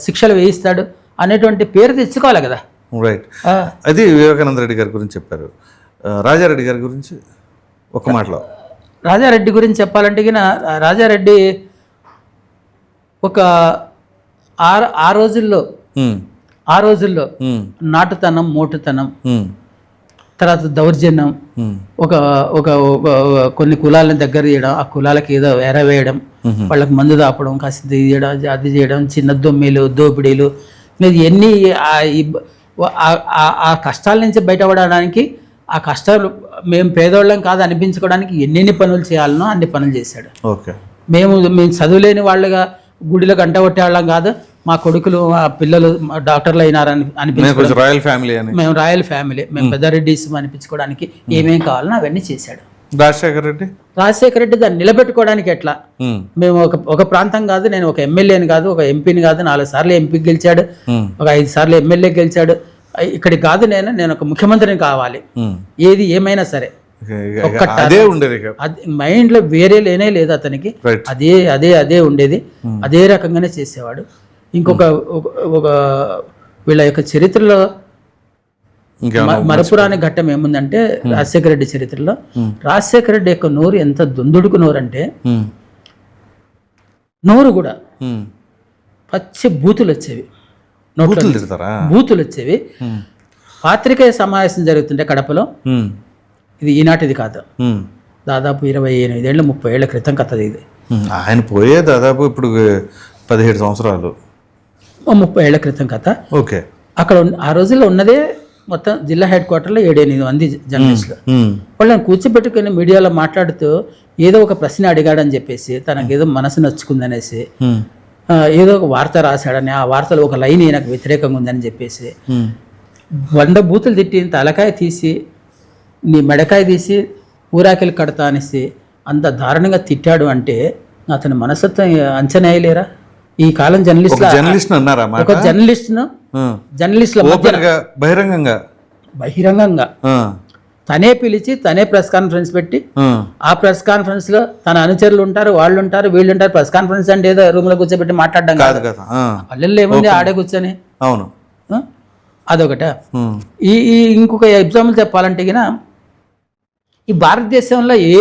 శిక్షలు వేయిస్తాడు అనేటువంటి పేరు తెచ్చుకోవాలి కదా. రైట్. అది వివేకానంద రెడ్డి గారి గురించి చెప్పారు. రాజారెడ్డి గారి గురించి ఒక మాటలో. రాజారెడ్డి గురించి చెప్పాలంటే రాజారెడ్డి ఒక ఆ రోజుల్లో నాటుతనం, మోటుతనం, తర్వాత దౌర్జన్యం, ఒక కొన్ని కులాలను దగ్గర చేయడం, ఆ కులాలకి ఏదో ఎరవేయడం, వాళ్ళకి మందు దాపడం, కాస్త అది చేయడం, చిన్న దొమ్మిలు, దోపిడీలు, ఎన్ని ఆ కష్టాల నుంచి బయటపడడానికి, ఆ కష్టాలు మేము పేదోళ్ళం కాదు అనిపించుకోవడానికి ఎన్నెన్ని పనులు చేయాలనో అన్ని పనులు చేశాడు. మేము చదువులేని వాళ్ళగా గుడిలో గంట కొట్టేవాళ్ళం కాదు, మా కొడుకులు మా పిల్లలు డాక్టర్లు అయినారని అనిపించుకోవడానికి, మేము రాయల్ ఫ్యామిలీ, మేము పెద్దారెడ్డిస్ అనిపించుకోవడానికి ఏమేం కావాలనో అవన్నీ చేశాడు. రాజశేఖర రెడ్డి దాన్ని నిలబెట్టుకోవడానికి ఎట్లా, మేము ఒక ప్రాంతం కాదు, నేను ఒక ఎమ్మెల్యేని కాదు, ఒక ఎంపీని కాదు, 4 సార్లు ఎంపీ గెలిచాడు, ఒక 5 సార్లు ఎమ్మెల్యే గెలిచాడు, ఇక్కడికి కాదు, నేను ఒక ముఖ్యమంత్రిని కావాలి, ఏది ఏమైనా సరే మైండ్ లో వేరే లేనే లేదు అతనికి, అదే ఉండేది, అదే రకంగానే చేసేవాడు. ఇంకొక వీళ్ళ యొక్క చరిత్రలో మరపురాని ఘట్టం ఏముందంటే రాజశేఖర రెడ్డి చరిత్రలో, రాజశేఖర రెడ్డి యొక్క నోరు ఎంత దుందుడుకు నోరు అంటే, నోరు కూడా పచ్చి బూతులు వచ్చేవి, బూతులు వచ్చేవి. పాత్రికేయ సమావేశం జరుగుతుంటే కడపలో, ఇది ఈనాటిది కాదు, దాదాపు 28 ఏళ్ళు 30 ఏళ్ల క్రితం కథ ఇది. ఆయన పోయే దాదాపు ఇప్పుడు 17 సంవత్సరాలు, 30 ఏళ్ల క్రితం కథ. ఓకే. అక్కడ ఆ రోజుల్లో ఉన్నదే మొత్తం జిల్లా హెడ్ క్వార్టర్లో 7-8 మంది జర్నలిస్టులు. వాళ్ళని కూర్చోబెట్టుకుని మీడియాలో మాట్లాడుతూ ఏదో ఒక ప్రశ్న అడిగాడని చెప్పేసి, తనకేదో మనసు నచ్చుకుందనేసి, ఏదో ఒక వార్త రాశాడని, ఆ వార్తలో ఒక లైన్ ఈయనకు వ్యతిరేకంగా ఉందని చెప్పేసి 100 బూతులు తిట్టి, తలకాయ తీసి నీ మెడకాయ తీసి ఊరాకిలు కడతా అనేసి అంత దారుణంగా తిట్టాడు అంటే అతని మనస్తత్వం అంచనా వేయలేరా? ఈ కాలం జర్నలిస్టుల బహిరంగంగా తనే పిలిచి, తనే ప్రెస్ కాన్ఫరెన్స్ పెట్టి, ఆ ప్రెస్ కాన్ఫరెన్స్ లో తన అనుచరులు ఉంటారు, వాళ్ళు ఉంటారు, వీళ్ళు ఉంటారు. ప్రెస్ కాన్ఫరెన్స్ అంటే ఏదో రూమ్ లో కూర్చోబెట్టి మాట్లాడడం కాదు, పల్లెల్లో ఏముంది ఆడే కూర్చొని. అవును, అదొకట. ఈ ఇంకొక ఎగ్జాంపుల్ చెప్పాలంటే ఈ భారతదేశంలో ఏ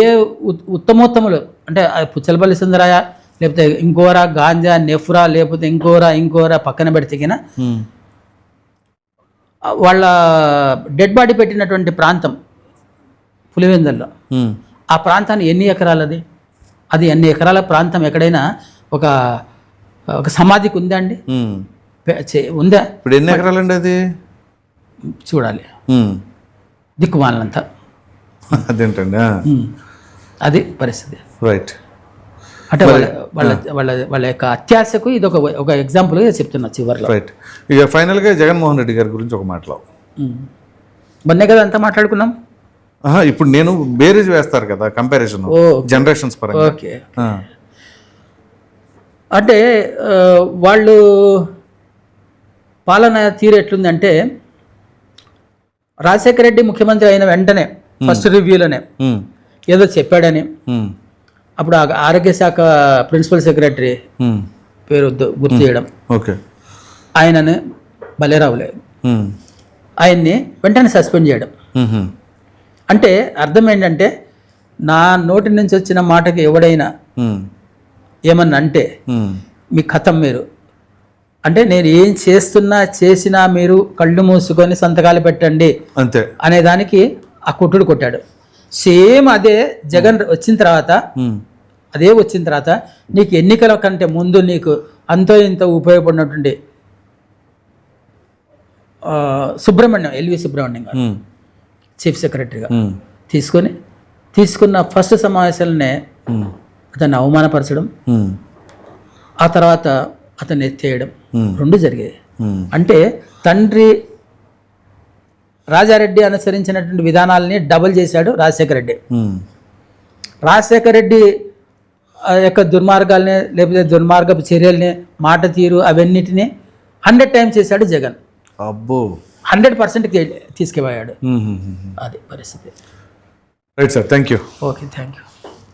ఉత్తమోత్తములు అంటే పుచ్చలపల్లి సుందరయ్య, లేకపోతే ఇంకోరా గాంజా, నెఫ్రా, లేకపోతే ఇంకోరా పక్కన పెడితే వాళ్ళ డెడ్ బాడీ పెట్టినటువంటి ప్రాంతం పులివెందుల్లో, ఆ ప్రాంతాన్ని ఎన్ని ఎకరాలది? అది ఎన్ని ఎకరాల ప్రాంతం ఎక్కడైనా ఒక సమాధికి ఉందా అండి? ఉందా? ఇప్పుడు ఎన్ని ఎకరాలండి అది? చూడాలి, దిక్కుమాలంతా. అదేంటండి, అది పరిస్థితి. రైట్. అంటే వాళ్ళ యొక్క అత్యాశకు ఇది ఒక ఎగ్జాంపుల్గా చెప్తున్నా చివరిలో. రైట్. ఇక ఫైనల్గా జగన్మోహన్ రెడ్డి గారి గురించి ఒక మాటలో. మొన్నే కదా అంతా మాట్లాడుకున్నాం. ఇప్పుడు నేను బేరీజ్ వేస్తారు కదా, కంపారిజన్ జనరేషన్స్ పరంగా. ఓకే. అంటే వాళ్ళు పాలన తీరు ఎట్లుందంటే, రాజశేఖర రెడ్డి ముఖ్యమంత్రి అయిన వెంటనే ఫస్ట్ రివ్యూలోనే ఏదో చెప్పాడని, అప్పుడు ఆరోగ్య శాఖ ప్రిన్సిపల్ సెక్రటరీ పేరు గుర్తు చేయడం, ఆయనని బలేరావులే, ఆయన్ని వెంటనే సస్పెండ్ చేయడం. అంటే అర్థం ఏంటంటే, నా నోటి నుంచి వచ్చిన మాటకి ఎవడైనా ఏమన్నా అంటే మీ కథం మీరు, అంటే నేను ఏం చేసినా మీరు కళ్ళు మూసుకొని సంతకాలు పెట్టండి అంతే అనే దానికి ఆ కొట్టుడు కొట్టాడు. సేమ్ అదే జగన్ వచ్చిన తర్వాత నీకు ఎన్నికల కంటే ముందు నీకు అంతో ఇంత ఉపయోగపడినటువంటి ఎల్వి సుబ్రహ్మణ్యం గారు చీఫ్ సెక్రటరీగా తీసుకున్న ఫస్ట్ సమావేశాలనే అతన్ని అవమానపరచడం, ఆ తర్వాత అతన్ని ఎత్తేయడం రెండు జరిగాయి. అంటే తండ్రి రాజారెడ్డి అనుసరించినటువంటి విధానాలని డబుల్ చేశాడు రాజశేఖర రెడ్డి. రాజశేఖర రెడ్డి యొక్క దుర్మార్గాల్ని లేకపోతే దుర్మార్గపు చర్యల్ని, మాట తీరు అవన్నిటిని 100 టైమ్స్ చేశాడు జగన్. అబ్బో 100% తీసుకుపోయాడు. అది పరిస్థితి. Right sir, thank you. Okay, thank you.